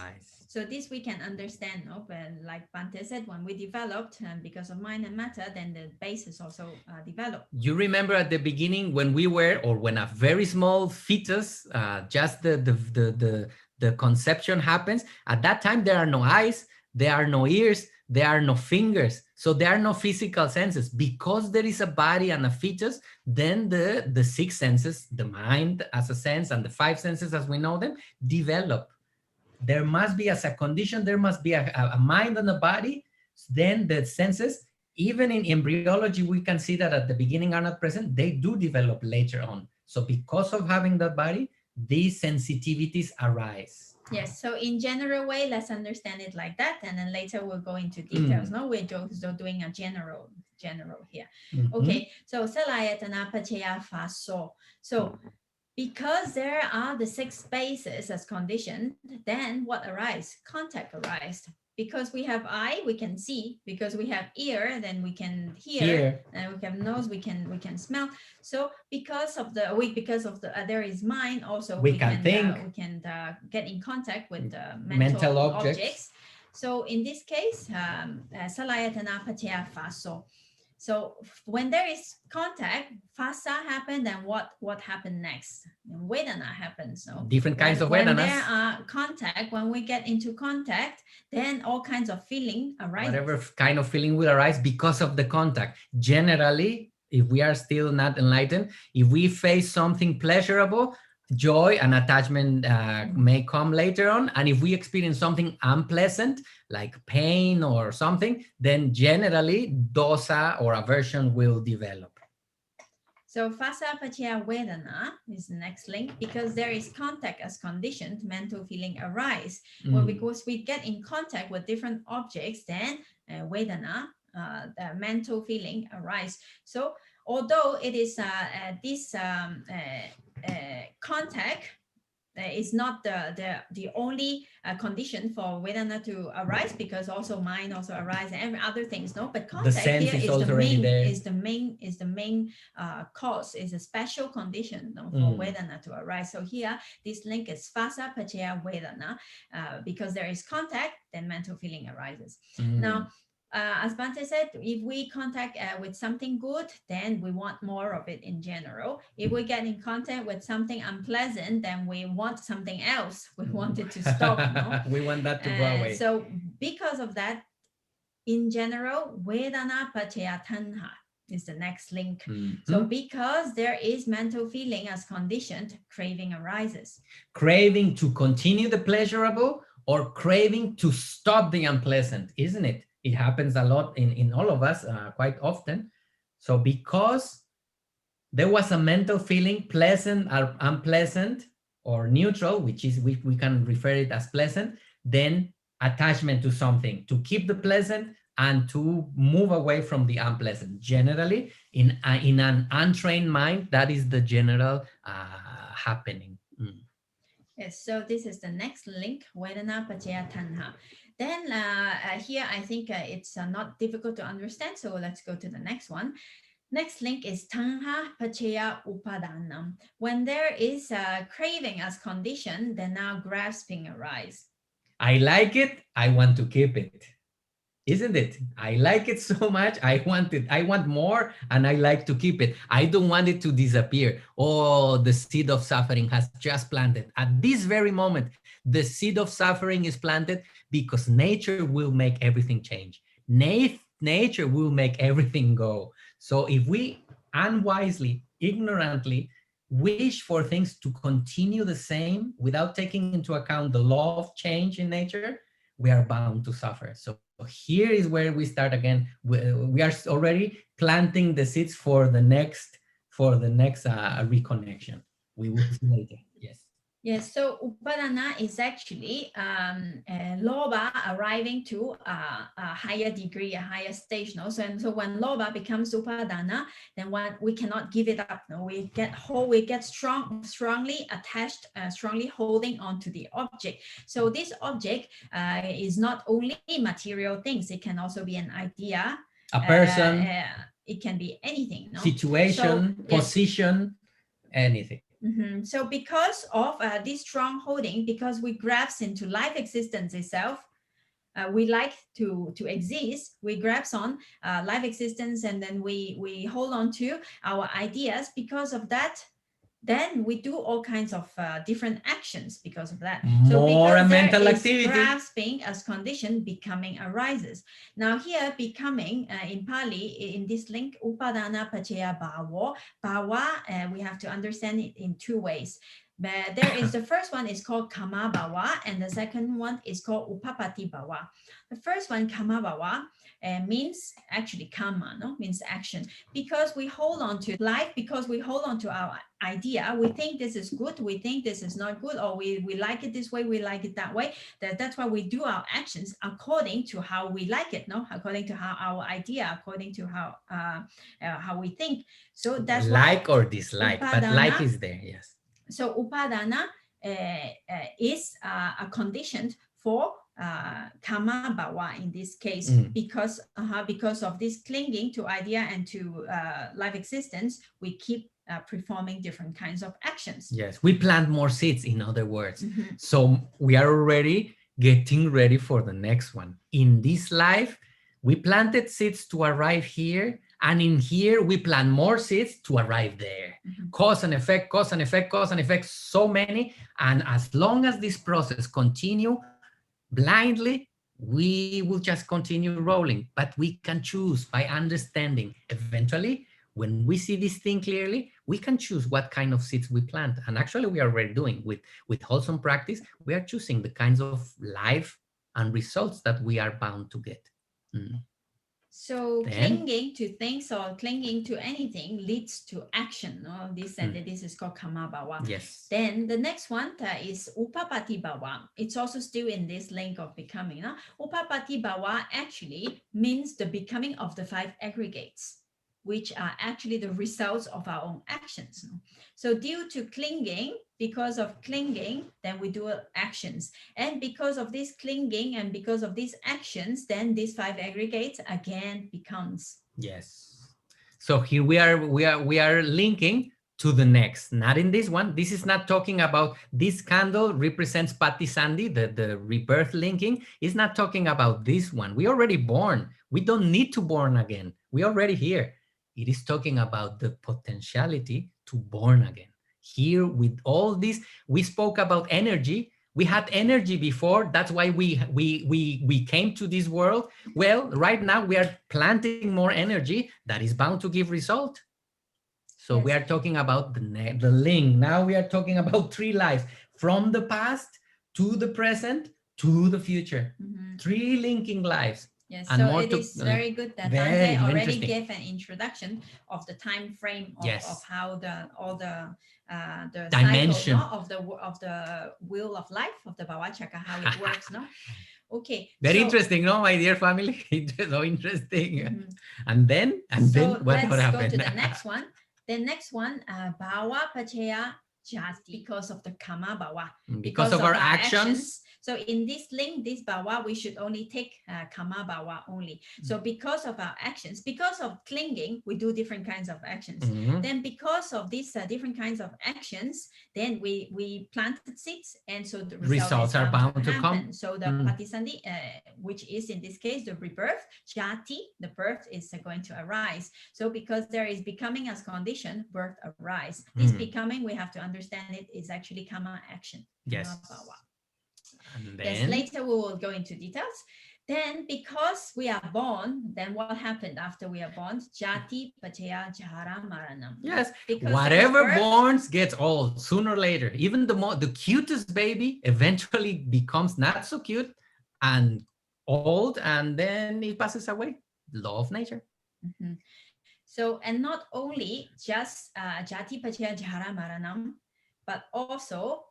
So this we can understand, no? But like Bante said, when we developed, and because of mind and matter, then the bases also develop. You remember at the beginning when we were, or when a very small fetus, just the conception happens. At that time, there are no eyes, there are no ears, there are no fingers. So there are no physical senses. Because there is a body and a fetus, then the six senses, the mind as a sense and the five senses as we know them, develop. There must be, as a condition, there must be a mind and a body. Then the senses, even in embryology, we can see that at the beginning are not present. They do develop later on. So because of having that body, these sensitivities arise. Yes, so in general way, let's understand it like that, and then later we'll go into details. No, we're just doing a general here. Okay, so salayatana paccaya phaso. So because there are the six bases as conditioned, then what arise? Contact arise. Because we have eye, we can see. Because we have ear, then we can hear. And we have nose, we can smell. So because of the there is mind also, we can think. We can get in contact with mental objects. So in this case, salayatana paccaya phaso. So when there is contact, phasa happened, then what happened next? And Vedana happens. So different kinds of Vedanas. When there are contact, when we get into contact, then all kinds of feeling arise. Whatever kind of feeling will arise because of the contact. Generally, if we are still not enlightened, if we face something pleasurable, joy and attachment may come later on. And if we experience something unpleasant, like pain or something, then generally dosa or aversion will develop. So phasa paccaya vedana is the next link. Because there is contact as conditioned, mental feeling arise. Well, because we get in contact with different objects, then vedana, the mental feeling arise. So although it is this contact is not the only condition for Vedana to arise, because also mind also arise and other things, no? But contact here is the main cause, is a special condition, no, for Vedana to arise. So here this link is phasa paccaya vedana. Because there is contact, then mental feeling arises. Now, as Bante said, if we contact with something good, then we want more of it in general. If we get in contact with something unpleasant, then we want something else. We want it to stop. No? We want that to go away. So because of that, in general, Vedana paccaya tanha is the next link. So because there is mental feeling as conditioned, craving arises. Craving to continue the pleasurable or craving to stop the unpleasant, isn't it? It happens a lot in all of us, quite often. So because there was a mental feeling, pleasant or unpleasant or neutral, which is we can refer it as pleasant, then attachment to something to keep the pleasant and to move away from the unpleasant. Generally, in an untrained mind, that is the general happening. Yes, so this is the next link, Vedana paccaya tanha. Then here, I think it's not difficult to understand, so let's go to the next one. Next link is tanha paccaya upadanam. When there is craving as condition, then now grasping arise. I like it, I want to keep it. Isn't it? I like it so much, I want it. I want more, and I like to keep it. I don't want it to disappear. Oh, the seed of suffering has just planted. At this very moment, the seed of suffering is planted because nature will make everything change. Nature will make everything go. So if we unwisely, ignorantly wish for things to continue the same without taking into account the law of change in nature, we are bound to suffer. So here is where we start again. We are already planting the seeds for the next reconnection. We will see later. Yes. Yes, so upadana is actually lobha arriving to a higher degree, a higher stage. No? So when lobha becomes upadana, then we cannot give it up. No? We get strongly attached, strongly holding on to the object. So this object is not only material things, it can also be an idea. A person. It can be anything. No? Situation, so, position, anything. So because of this strong holding, because we grasp into life existence itself, we like to exist, we grasp on life existence, and then we hold on to our ideas. Because of that, then we do all kinds of different actions because of that. So More because mental there is activity. Grasping as condition, becoming arises. Now here, becoming in Pali, in this link, upadana paccaya bhavo. Bhava, we have to understand it in two ways. But there is the first one is called kama bhava, and the second one is called upapati bhava. The first one, kama bhava, means actually karma, no? Means action. Because we hold on to life, because we hold on to our idea, we think this is good, we think this is not good, or we like it this way, we like it that way. That's why we do our actions according to how we like it, no? According to how our idea, according to how we think. So that's like why or dislike, upadana, but like is there, yes. So upadana is a condition for kama bhava in this case, because of this clinging to idea and to life existence, we keep performing different kinds of actions. Yes, we plant more seeds, in other words. So we are already getting ready for the next one. In this life, we planted seeds to arrive here, and in here we plant more seeds to arrive there. Cause and effect, cause and effect, cause and effect, so many. And as long as this process continue blindly, we will just continue rolling. But we can choose by understanding. Eventually, when we see this thing clearly, we can choose what kind of seeds we plant. And actually, we are already doing with wholesome practice. We are choosing the kinds of life and results that we are bound to get. So clinging to things or clinging to anything leads to action. No? This is called kama bhava. Yes. Then the next one is upapati bhava. It's also still in this link of becoming. No? Upapati bhava actually means the becoming of the 5 aggregates, which are actually the results of our own actions. No? So due to clinging, because of clinging, then we do actions. And because of this clinging and because of these actions, then these 5 aggregates again becomes. Yes. So here we are linking to the next, not in this one. This is not talking about, this candle represents Paṭicca, the rebirth linking. It's not talking about this one. We already born. We don't need to born again. We already here. It is talking about the potentiality to born again. Here with all this, we spoke about energy. We had energy before. That's why we came to this world. Well, right now we are planting more energy that is bound to give result. So yes, we are talking about the link. Now we are talking about 3 lives, from the past to the present to the future. 3 linking lives. Yes, and so it is very good that Dante already gave an introduction of the time frame of how all the dimension cycle, of the wheel of life of the Bhavachaka, how it works, no? Okay. Very interesting, no, my dear family? So interesting. And then what happened? Let's go to the next one. The next one, Bhava Paccaya Jati, because of the Kama Bhava. Because of our actions. So in this link, this bhava, we should only take kama bhava only. So because of our actions, because of clinging, we do different kinds of actions. Then because of these different kinds of actions, then we planted seeds, and so the results are bound to come. So the patisandi, which is in this case the rebirth, jati, the birth is going to arise. So because there is becoming as condition, birth arise. This becoming, we have to understand it is actually kama action. Yes. Kama bhava. And then, yes, later we will go into details. Then because we are born, then what happened after we are born? Jati, paccaya, jara, maranam. Yes, because whatever borns gets old sooner or later. Even the cutest baby eventually becomes not so cute and old, and then it passes away. Law of nature. So, and not only just jati, paccaya, jara, maranam, but also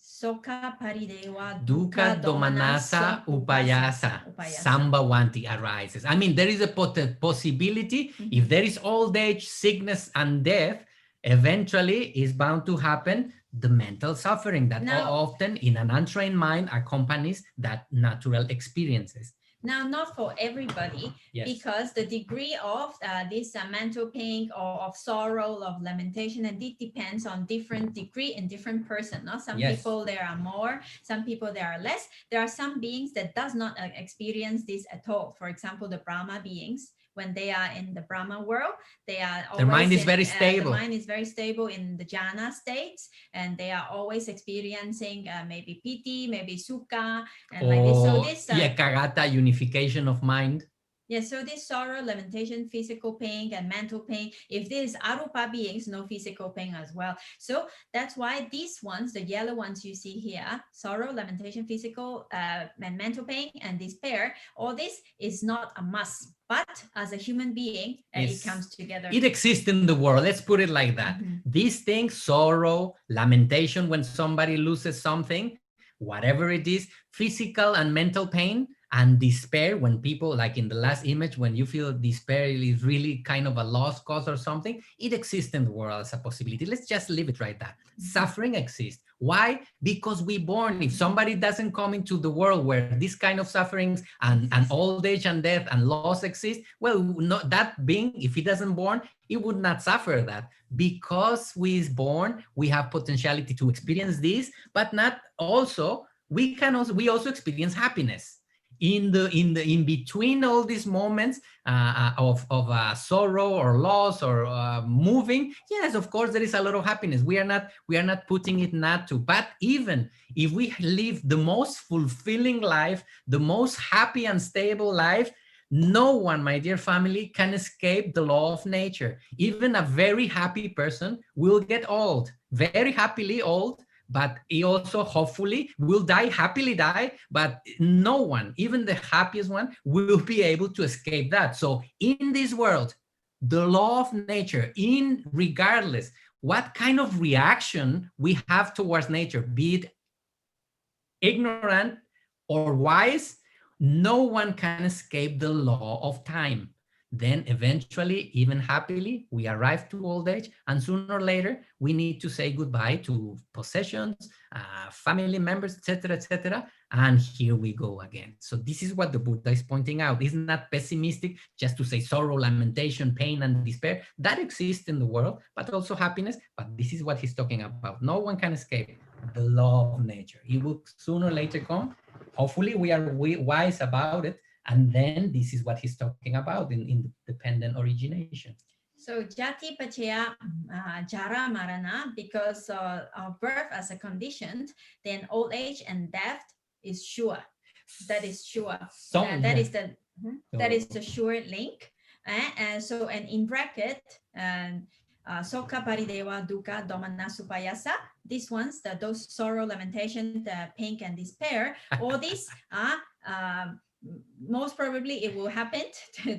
Soka paridewa Dukkha domanasa upayasa. Sambhavanti arises. I mean, there is a possibility, if there is old age, sickness, and death, eventually is bound to happen the mental suffering that often in an untrained mind accompanies that natural experiences. Now, not for everybody, because the degree of this mental pain or of sorrow, of lamentation, and it depends on different degree in different person. No? Some people there are more, some people there are less. There are some beings that does not experience this at all. For example, the Brahma beings. When they are in the Brahma world, they are always, their mind is very stable. The mind is very stable in the jhana states, and they are always experiencing maybe piti, maybe sukha, and like this. So this ekagata, unification of mind. Yeah, so this sorrow, lamentation, physical pain, and mental pain, if this is arupa beings, no physical pain as well. So that's why these ones, the yellow ones you see here, sorrow, lamentation, physical and mental pain, and despair, all this is not a must. But as a human being, it comes together. It exists in the world. Let's put it like that. These things, sorrow, lamentation when somebody loses something, whatever it is, physical and mental pain, and despair when people, like in the last image, when you feel despair is really kind of a lost cause or something, it exists in the world as a possibility. Let's just leave it right there. Suffering exists. Why? Because we're born. If somebody doesn't come into the world where this kind of sufferings and old age and death and loss exist, well, that being, if he doesn't born, he would not suffer that. Because we is born, we have potentiality to experience this, but not also, we also experience happiness. In between all these moments of sorrow or loss or moving, yes, of course there is a lot of happiness. We are not putting it not to. But even if we live the most fulfilling life, the most happy and stable life, no one, my dear family, can escape the law of nature. Even a very happy person will get old, very happily old. But he also hopefully will happily die, but no one, even the happiest one, will be able to escape that. So in this world, the law of nature, regardless what kind of reaction we have towards nature, be it ignorant or wise, no one can escape the law of time. Then eventually, even happily, we arrive to old age, and sooner or later, we need to say goodbye to possessions, family members, etc., and here we go again. So this is what the Buddha is pointing out. It's not pessimistic just to say sorrow, lamentation, pain, and despair. That exists in the world, but also happiness. But this is what he's talking about. No one can escape the law of nature. It will sooner or later come. Hopefully, we are wise about it. And then this is what he's talking about in independent origination. So jati pachaya jara marana, because of birth as a condition, then old age and death is sure. That is sure. That is the sure link. And in bracket, soka paridewa dukkha domanasa upayasa. These ones, those sorrow, lamentation, the pain and despair, all these are most probably it will happen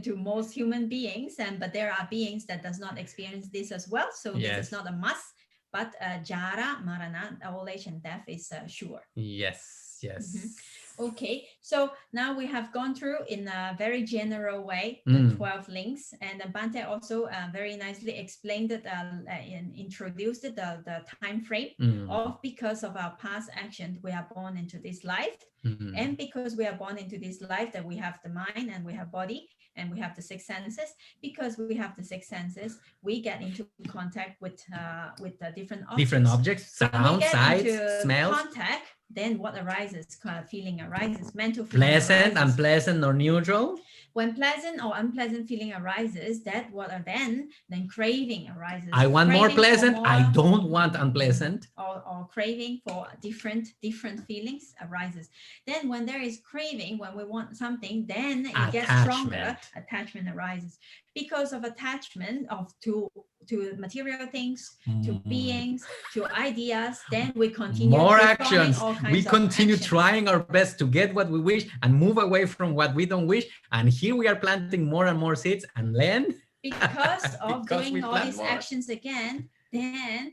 to most human beings, but there are beings that does not experience this as well. So this is not a must, but jara, marana, old age and death is sure. Yes. Okay, so now we have gone through in a very general way the 12 links, and Bhante also very nicely explained it and introduced it, the time frame of because of our past action we are born into this life, and because we are born into this life that we have the mind and we have body and we have the six senses. Because we have the six senses, we get into contact with the different objects. Sound, sights, smells. Contact, then what arises? Feeling arises, mental feeling pleasant, arises. unpleasant, or neutral. When pleasant or unpleasant feeling arises, then craving arises. I want more pleasant. I don't want unpleasant. Or craving for different feelings arises. Then when there is craving, when we want something, then it gets stronger. Attachment arises. Because of attachment to material things, to beings, to ideas, then we continue more actions. We continue actions. Trying our best to get what we wish and move away from what we don't wish. And here we are planting more and more seeds, and then because of doing all these actions again, then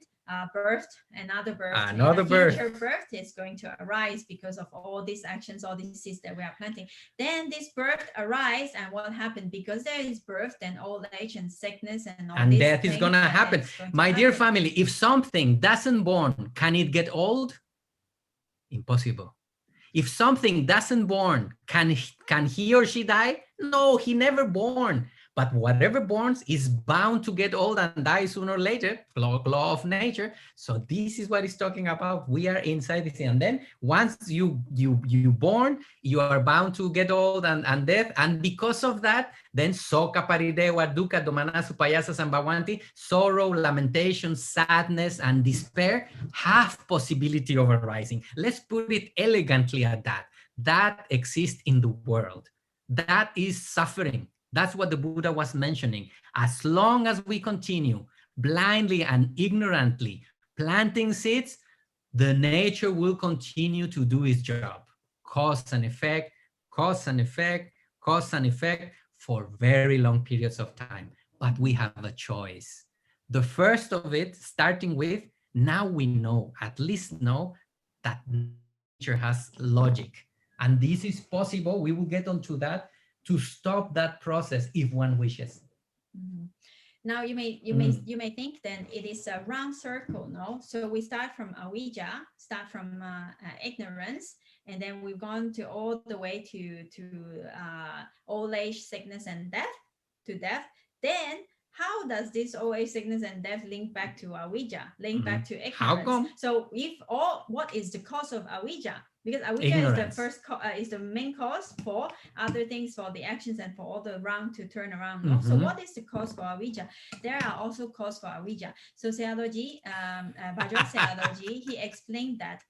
birth, another birth, Another birth. future birth is going to arise because of all these actions, all these seeds that we are planting. Then this birth arise, and what happened? Because there is birth, then old age and sickness and all And these death is things, gonna happen. My dear family, if something doesn't born, can it get old? Impossible. If something doesn't born, can he or she die? No, he never born. But whatever borns is bound to get old and die sooner or later, law of nature. So this is what he's talking about. We are inside this thing. And then once you born, you are bound to get old and death. And because of that, then soka paridewa, dukkha, domanasu, payasa, sambhavanti, sorrow, lamentation, sadness, and despair have possibility of arising. Let's put it elegantly at that. That exists in the world. That is suffering. That's what the Buddha was mentioning. As long as we continue blindly and ignorantly planting seeds, the nature will continue to do its job. Cause and effect, cause and effect, cause and effect for very long periods of time. But we have a choice. The first of it, starting with, now we know, at least know, that nature has logic. And this is possible. We will get onto that, to stop that process if one wishes. Mm-hmm. Now you may think then it is a round circle, no? So we start from avijja, start from ignorance, and then we've gone to all the way to old age, sickness, and death, to death. Then how does this old age, sickness, and death link back to avijja, link back to ignorance? How come? So what is the cause of avijja? Because avijja is the first is the main cause for other things, for the actions and for all the round to turn around. No? So what is the cause for avijja? There are also causes for avijja. So Sayadaw-ji, Bajwa Sayadaw-ji, he explained that.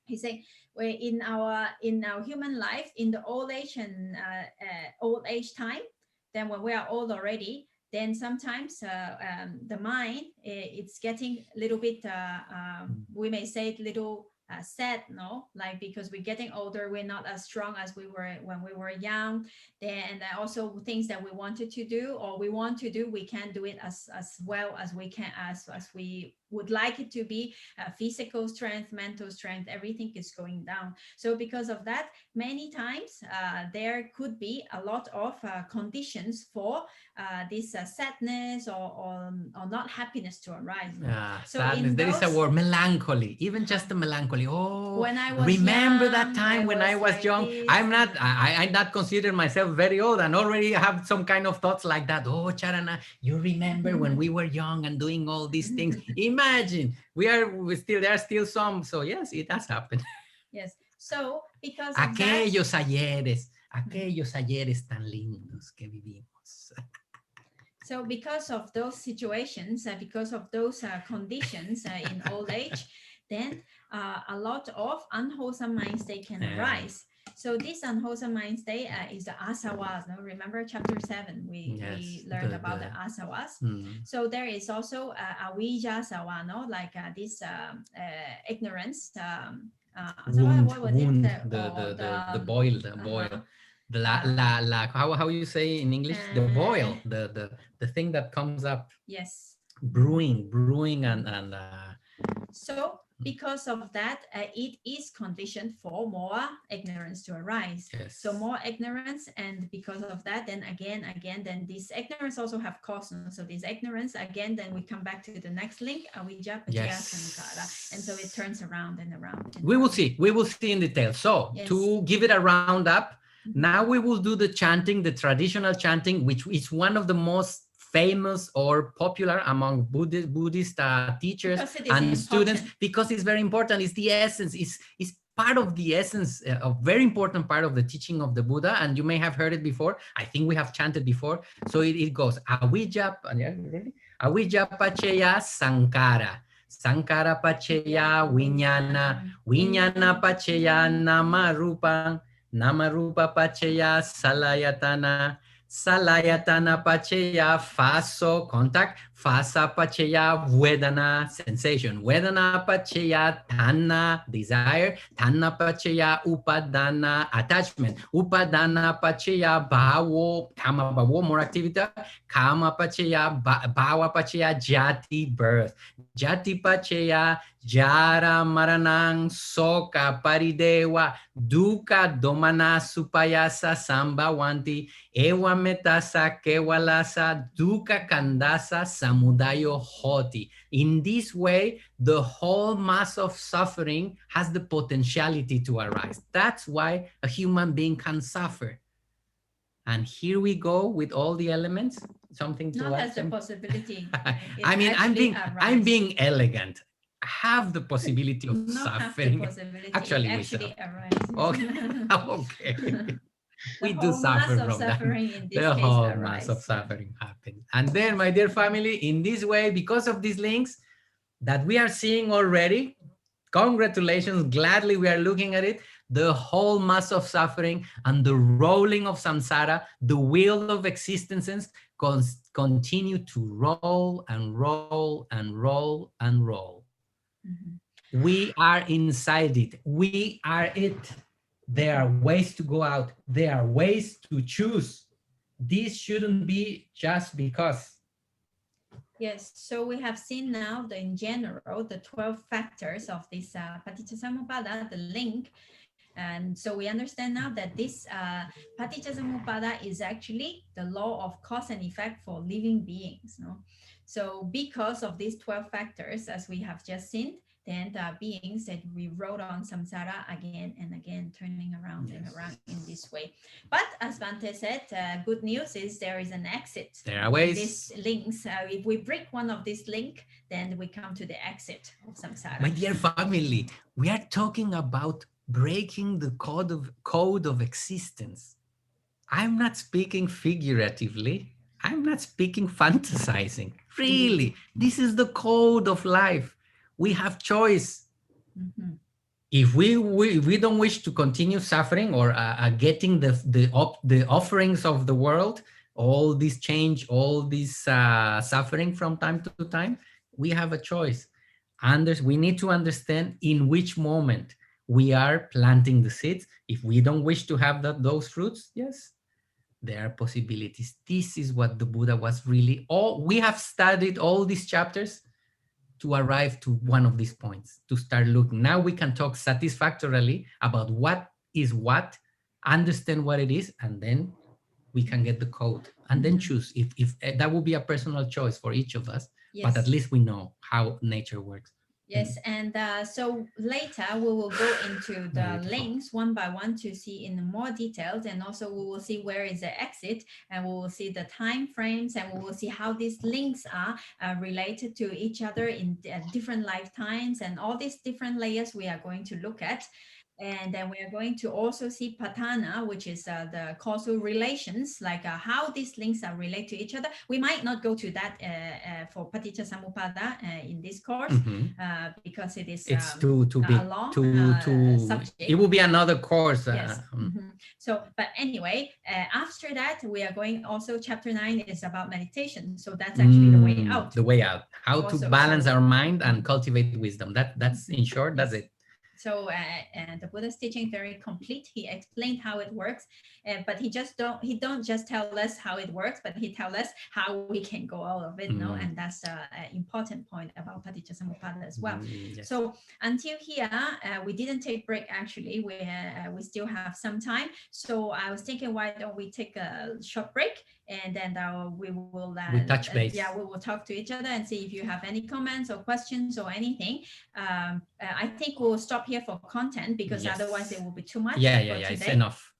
He said, in our human life, in the old age and old age time, then when we are old already, then sometimes the mind, it's getting a little bit, we may say, little sad, no, like, because we're getting older, we're not as strong as we were when we were young. Then also things that we wanted to do or we want to do, we can't do it as well as we can, as we would like it to be. Physical strength, mental strength, everything is going down. So because of that, many times there could be a lot of conditions for this sadness or not happiness to arise. So sadness, there is a word, melancholy, even just the melancholy. Oh, when I was remember young, that time when I was young. I'm not consider myself very old and already have some kind of thoughts like that. Oh, Charana, you remember when we were young and doing all these things? Imagine, there are still some. So yes, it has happened. Yes. So because aquellos ayeres tan lindos que vivimos. So because of those situations, because of those conditions in old age, then a lot of unwholesome mind state can arise. So this unwholesome mind state is the asawas. No? Remember chapter 7, we learned about the asawas. So there is also avijja sawa, no? Like this ignorance. Wound, the boil. How you say in English? The boil, the thing that comes up. Yes. Brewing and so because of that, it is conditioned for more ignorance to arise. Yes. So more ignorance, and because of that, then again, then this ignorance also have cause. So this ignorance, again, then we come back to the next link, avijja, paṭicca-samuppada, and so it turns around and around. We will see in detail. So to give it a roundup, now we will do the chanting, the traditional chanting, which is one of the most famous or popular among Buddhist teachers and students, because it's very important. It's the essence. It's part of the essence, a very important part of the teaching of the Buddha. And you may have heard it before. I think we have chanted before. So it goes avijja paccaya sankara. Sankara paccaya vijnana. Vijnana paccaya nama rupa. Nama rupa paccaya salayatana. Salayatana pacheya, faso, contact, fasa pacheya, vedana, sensation, vedana pacheya, tanna, desire, tanna pacheya, upadana, attachment, upadana pacheya, bhavo, kama bhavo, more activity, kama pacheya, bhava pacheya, jati, birth, jati pacheya, jara, maranang, soka, paridewa, dukkha, domana, supayasa, sambhavanti, ewa metasa, kewalasa, dukkha kandasa, samudayo hoti. In this way, the whole mass of suffering has the potentiality to arise. That's why a human being can suffer. And here we go with all the elements. Something to Not add? as the possibility. I mean, I'm being elegant. Have the possibility of suffering. Possibility. Actually, it we suffer. Arises. Okay. Okay. We The do whole mass suffer of from that. suffering in this The case whole arise. mass of suffering happens. And then, my dear family, in this way, because of these links that we are seeing already, congratulations, gladly we are looking at it, the whole mass of suffering and the rolling of samsara, the wheel of existences continue to roll and roll and roll and roll. Mm-hmm. We are inside it. We are it. There are ways to go out. There are ways to choose. This shouldn't be just because. Yes, so we have seen now in general the 12 factors of this Paṭicca-samuppada, the link. And so we understand now that this Paṭicca-samuppada is actually the law of cause and effect for living beings. No? So because of these 12 factors, as we have just seen, then the beings that we wrote on samsara again and again, turning around and around in this way. But as Bhante said, good news is there is an exit. There are ways. These links, if we break one of these links, then we come to the exit of samsara. My dear family, we are talking about breaking the code of existence. I'm not speaking figuratively. I'm not speaking fantasizing. Really, this is the code of life. We have choice. Mm-hmm. If we don't wish to continue suffering or getting the offerings of the world, all this change, all this suffering from time to time, we have a choice. We need to understand in which moment we are planting the seeds. If we don't wish to have those fruits, yes, there are possibilities. This is what the Buddha was really. We have studied all these chapters to arrive to one of these points, to start looking. Now we can talk satisfactorily about what is what, understand what it is, and then we can get the code and then choose. If that will be a personal choice for each of us, yes. But at least we know how nature works. Yes, and so later we will go into the links one by one to see in more details, and also we will see where is the exit, and we will see the time frames, and we will see how these links are related to each other in different lifetimes, and all these different layers we are going to look at. And then we are going to also see patana, which is the causal relations, like how these links are related to each other. We might not go to that for Paṭicca-samuppada in this course, because it's too big, long subject. It will be another course. Yes. So, but anyway, after that, we are going also, chapter 9 is about meditation. So that's actually the way out. The way out. How also, to balance our mind and cultivate wisdom. That's in short, that's it. So the Buddha's teaching very complete. He explained how it works, but he don't just tell us how it works, but he tells us how we can go out of it. No, and that's an important point about Paṭicca-samuppada as well. Yes. So until here, we didn't take break. Actually, we still have some time. So I was thinking, why don't we take a short break, and then we will touch base. We will talk to each other and see if you have any comments or questions or anything. I think we'll stop here for content, because otherwise it will be too much. Yeah, it's enough.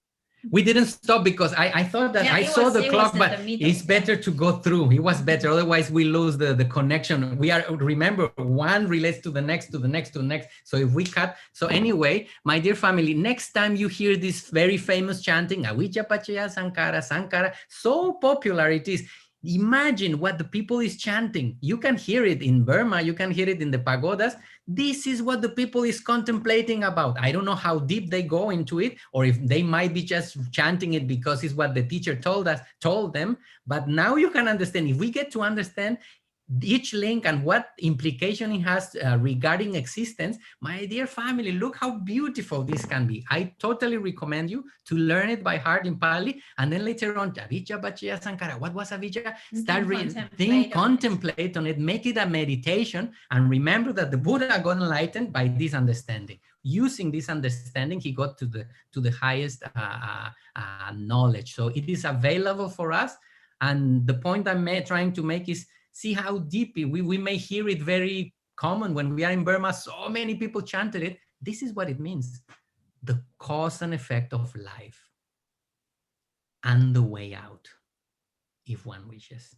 We didn't stop because I thought that I saw the clock, but it's better to go through. It was better. Otherwise, we lose the connection. Remember, one relates to the next, to the next, to the next. So if we cut. So anyway, my dear family, next time you hear this very famous chanting, Avijja Paccaya Sankhara, Sankhara, so popular it is. Imagine what the people is chanting. You can hear it in Burma, you can hear it in the pagodas. This is what the people is contemplating about. I don't know how deep they go into it, or if they might be just chanting it because it's what the teacher told them. But now you can understand. If we get to understand each link and what implication it has regarding existence, my dear family, look how beautiful this can be. I totally recommend you to learn it by heart in Pali, and then later on, Avijja Paccaya Sankhara. What was Avijja? Start reading, contemplate on it, make it a meditation, and remember that the Buddha got enlightened by this understanding. Using this understanding, he got to the highest knowledge. So it is available for us. And the point I'm trying to make is, see how deep we may hear it very common when we are in Burma. So many people chanted it. This is what it means: the cause and effect of life and the way out, if one wishes.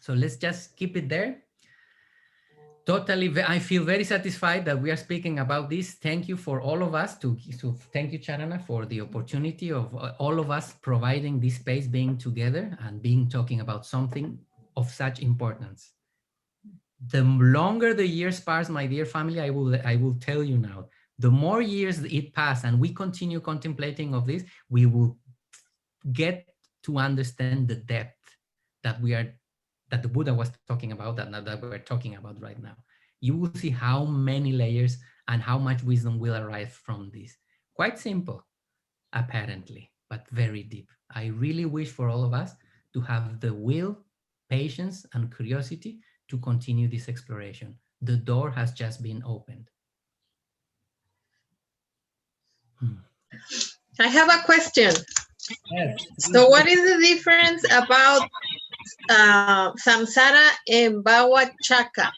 So let's just keep it there. Totally, I feel very satisfied that we are speaking about this. Thank you for all of us. Thank you, Charana, for the opportunity of all of us providing this space, being together and talking about something of such importance. The longer the years pass, my dear family, I will tell you now, the more years it pass and we continue contemplating of this, we will get to understand the depth that the Buddha was talking about, that we're talking about right now. You will see how many layers and how much wisdom will arise from this. Quite simple, apparently, but very deep. I really wish for all of us to have the will, patience, and curiosity to continue this exploration. The door has just been opened. I have a question. Yes. So what is the difference about samsara and Paṭicca?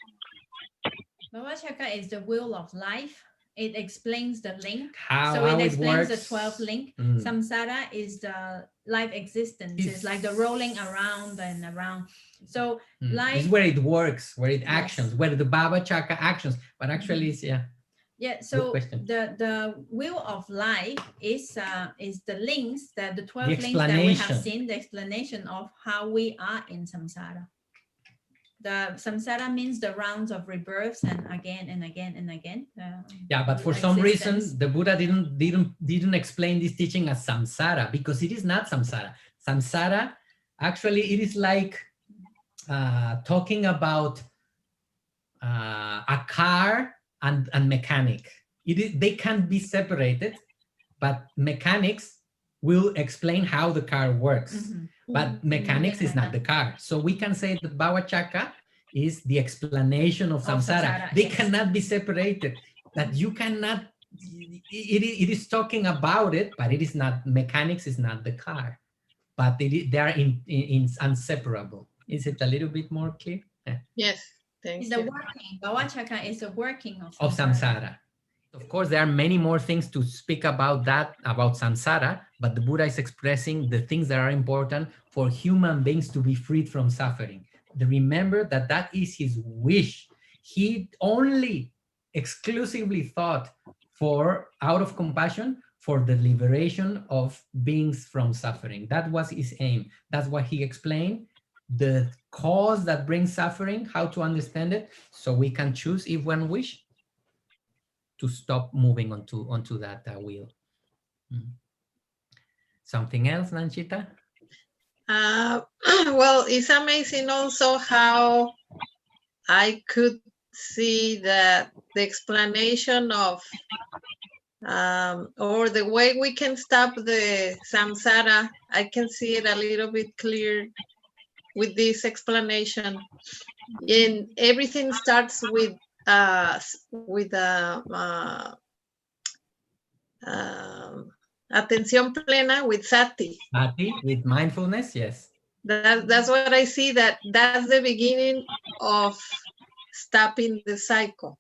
Paṭicca is the wheel of life. It explains the link. How it explains the 12th link. Samsara is the life existence. It's like the rolling around and around. So life is where it works, where it actions, where the Paṭicca actions. But actually, it's yeah. So the wheel of life is the links, that the 12 links that we have seen, the explanation of how we are in samsara. The samsara means the rounds of rebirths and again and again and again. Yeah, but for some reason, the Buddha didn't explain this teaching as samsara, because it is not samsara. Samsara, actually, it is like talking about a car and mechanic. They can't be separated, but mechanics will explain how the car works. But mechanics is not the car. So we can say that Paṭicca is the explanation of samsara. They cannot be separated. That you cannot, it is talking about it, but it is not, mechanics is not the car. But they are inseparable. Is it a little bit more clear? Yes, thank you. Paṭicca is the working of samsara. Of course, there are many more things to speak about about samsara, but the Buddha is expressing the things that are important for human beings to be freed from suffering. Remember that is his wish. He only exclusively thought out of compassion for the liberation of beings from suffering. That was his aim. That's what he explained. The cause that brings suffering, how to understand it, so we can choose, if one wish, to stop moving onto that wheel. Something else, Nanchita? Well, it's amazing also how I could see that the explanation of or the way we can stop the samsara, I can see it a little bit clear with this explanation. And everything starts with atención plena, with sati. Sati, with mindfulness, yes. That's what I see, that's the beginning of stopping the cycle.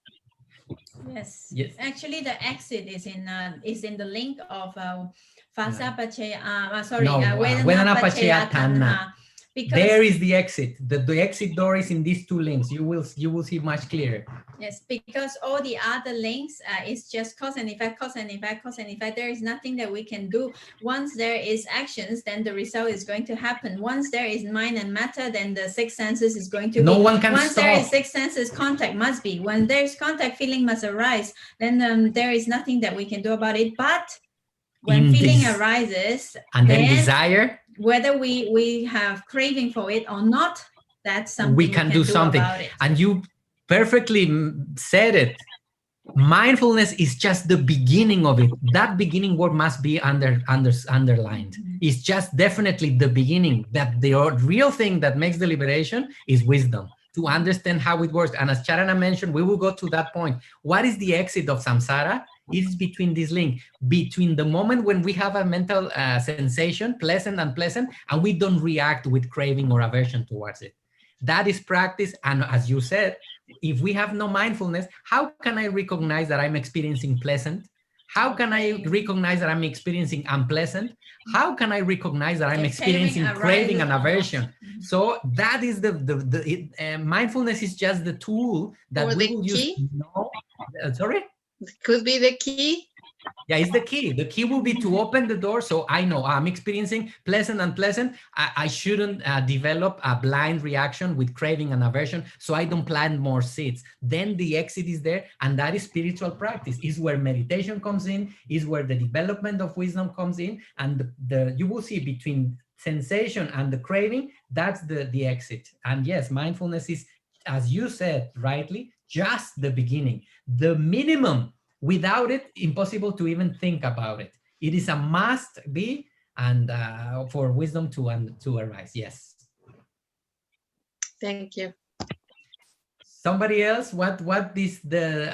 Yes. Actually, the exit is in the link of Vedana Paccaya Tanha. because there is the exit. The exit door is in these two links. You will see much clearer. yes, because all the other links is just cause and effect, cause and effect, cause and effect. There is nothing that we can do. Once there is actions, then the result is going to happen. Once there is mind and matter, then the six senses is going to No be. one can Once stop. there is six senses, contact must be. When there is contact, feeling must arise. Then there is nothing that we can do about it. But when feeling arises, and then desire, whether we have craving for it or not, that's something we can do something about it. And you perfectly said it. Mindfulness is just the beginning of it. That beginning word must be underlined. It's just definitely the beginning. That the real thing that makes the liberation is wisdom, to understand how it works. And as Charana mentioned, we will go to that point. What is the exit of samsara? It is between this link, between the moment when we have a mental sensation, pleasant and unpleasant, and we don't react with craving or aversion towards it. That is practice. And as you said, if we have no mindfulness, how can I recognize that I'm experiencing pleasant? How can I recognize that I'm experiencing unpleasant? How can I recognize that I'm experiencing craving and aversion? So that is mindfulness is just the tool that we will use. Sorry? Could be the key. Yeah, it's the key. The key will be to open the door. So I know I'm experiencing pleasant and unpleasant. I shouldn't develop a blind reaction with craving and aversion, so I don't plant more seeds. Then the exit is there, and that is spiritual practice. Is where meditation comes in, is where the development of wisdom comes in, and you will see between sensation and the craving, that's the exit. And yes, mindfulness is, as you said rightly, just the beginning, the minimum. Without it, impossible to even think about it. It is a must be, and for wisdom to arise. Yes. Thank you. Somebody else? What is the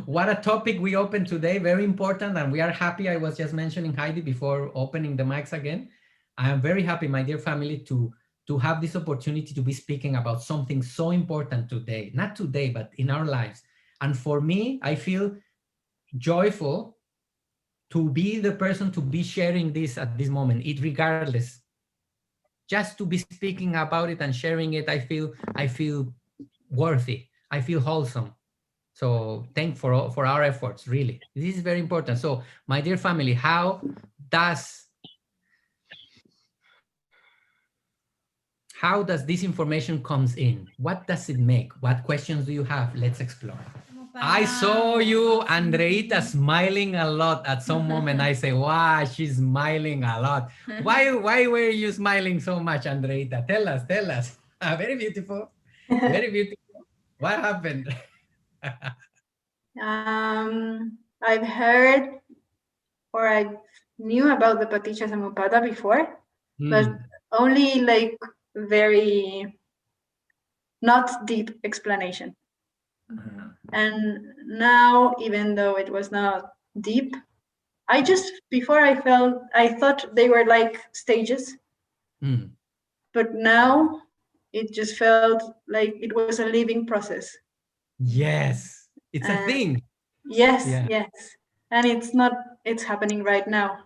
what a topic we opened today? Very important, and we are happy. I was just mentioning Heidi before opening the mics again. I am very happy, my dear family, to have this opportunity to be speaking about something so important today. Not today, but in our lives. And for me, I feel joyful to be the person to be sharing this at this moment, regardless. Just to be speaking about it and sharing it, I feel worthy. I feel wholesome. So thank for our efforts, really. This is very important. So my dear family, how does this information comes in? What does it make? What questions do you have? Let's explore. I saw you, Andreita, smiling a lot at some moment. I say, wow, she's smiling a lot. Why were you smiling so much, Andreita? Tell us. Very beautiful. Very beautiful. What happened? I've heard or I knew about the Paṭicca-samuppada before, but only like very not deep explanation. And now, even though it was not deep, I thought they were like stages, but now it just felt like it was a living process. Yes, it's a thing. Yes, yes. And it's happening right now.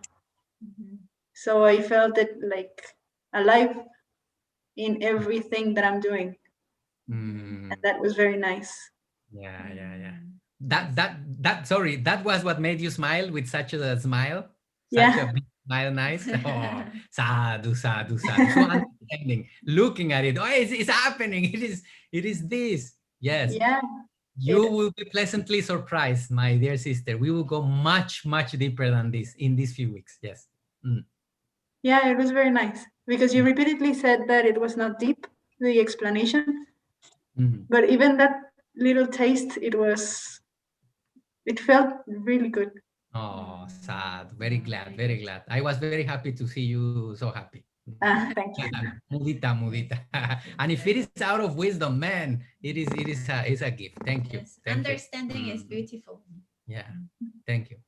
So I felt it like alive in everything that I'm doing. And that was very nice. Yeah. Sorry, that was what made you smile with such a smile? Such a big smile, nice. Oh, sadhu. So understanding, looking at it. Oh, it's happening. It is this. Yes. Yeah. You will be pleasantly surprised, my dear sister. We will go much, much deeper than this in these few weeks. Yes. Yeah, it was very nice because you repeatedly said that it was not deep, the explanation. But even that little taste, it felt really good. Oh, sad. Very glad. I was very happy to see you so happy. Thank you. Mudita. And if it is out of wisdom, man, it's a gift. Thank you. Yes. Understanding is beautiful. Yeah. Thank you.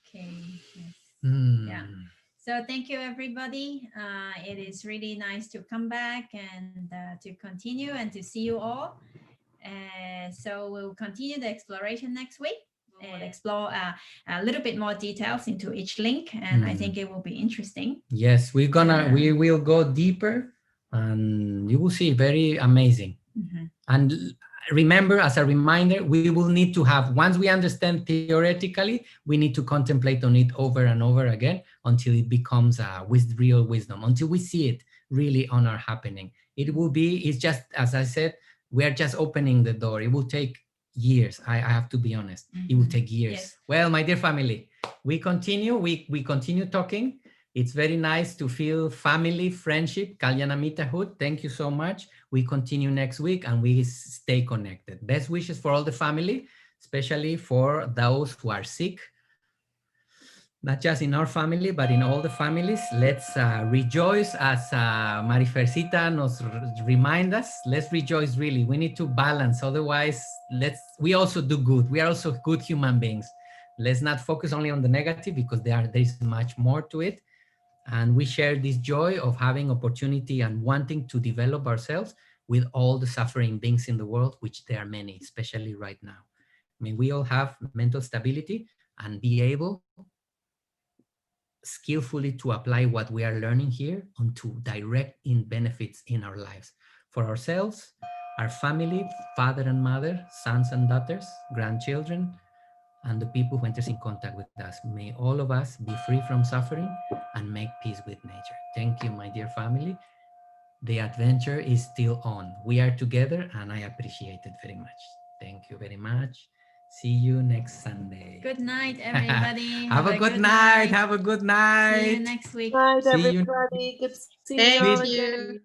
Okay. Yes. Yeah. So thank you, everybody. It is really nice to come back and to continue and to see you all. So we'll continue the exploration next week We'll explore a little bit more details into each link, and I think it will be interesting. Yes, we will go deeper, and you will see very amazing. And remember, as a reminder, we will need to have, once we understand theoretically, we need to contemplate on it over and over again until it becomes with real wisdom, until we see it really on our happening. It will be, it's just, as I said, we are just opening the door. It will take years. I have to be honest. It will take years. Yes. Well, my dear family, we continue. We continue talking. It's very nice to feel family, friendship, Kalyanamittahood. Thank you so much. We continue next week and we stay connected. Best wishes for all the family, especially for those who are sick. Not just in our family, but in all the families. Let's rejoice, as Marifercita nos remind us. Let's rejoice, really. We need to balance. Otherwise, we also do good. We are also good human beings. Let's not focus only on the negative, because there is much more to it. And we share this joy of having opportunity and wanting to develop ourselves with all the suffering beings in the world, which there are many, especially right now. May we all have mental stability and be able skillfully to apply what we are learning here onto direct benefits in our lives, for ourselves, our family, father and mother, sons and daughters, grandchildren, and the people who enters in contact with us. May all of us be free from suffering and make peace with nature. Thank you, my dear family. The adventure is still on. We are together, and I appreciate it very much. Thank you very much. See you next Sunday. Good night, everybody. Have a good night. Have a good night. See you next week. Bye, See you. everybody. Good to see Thank you. you.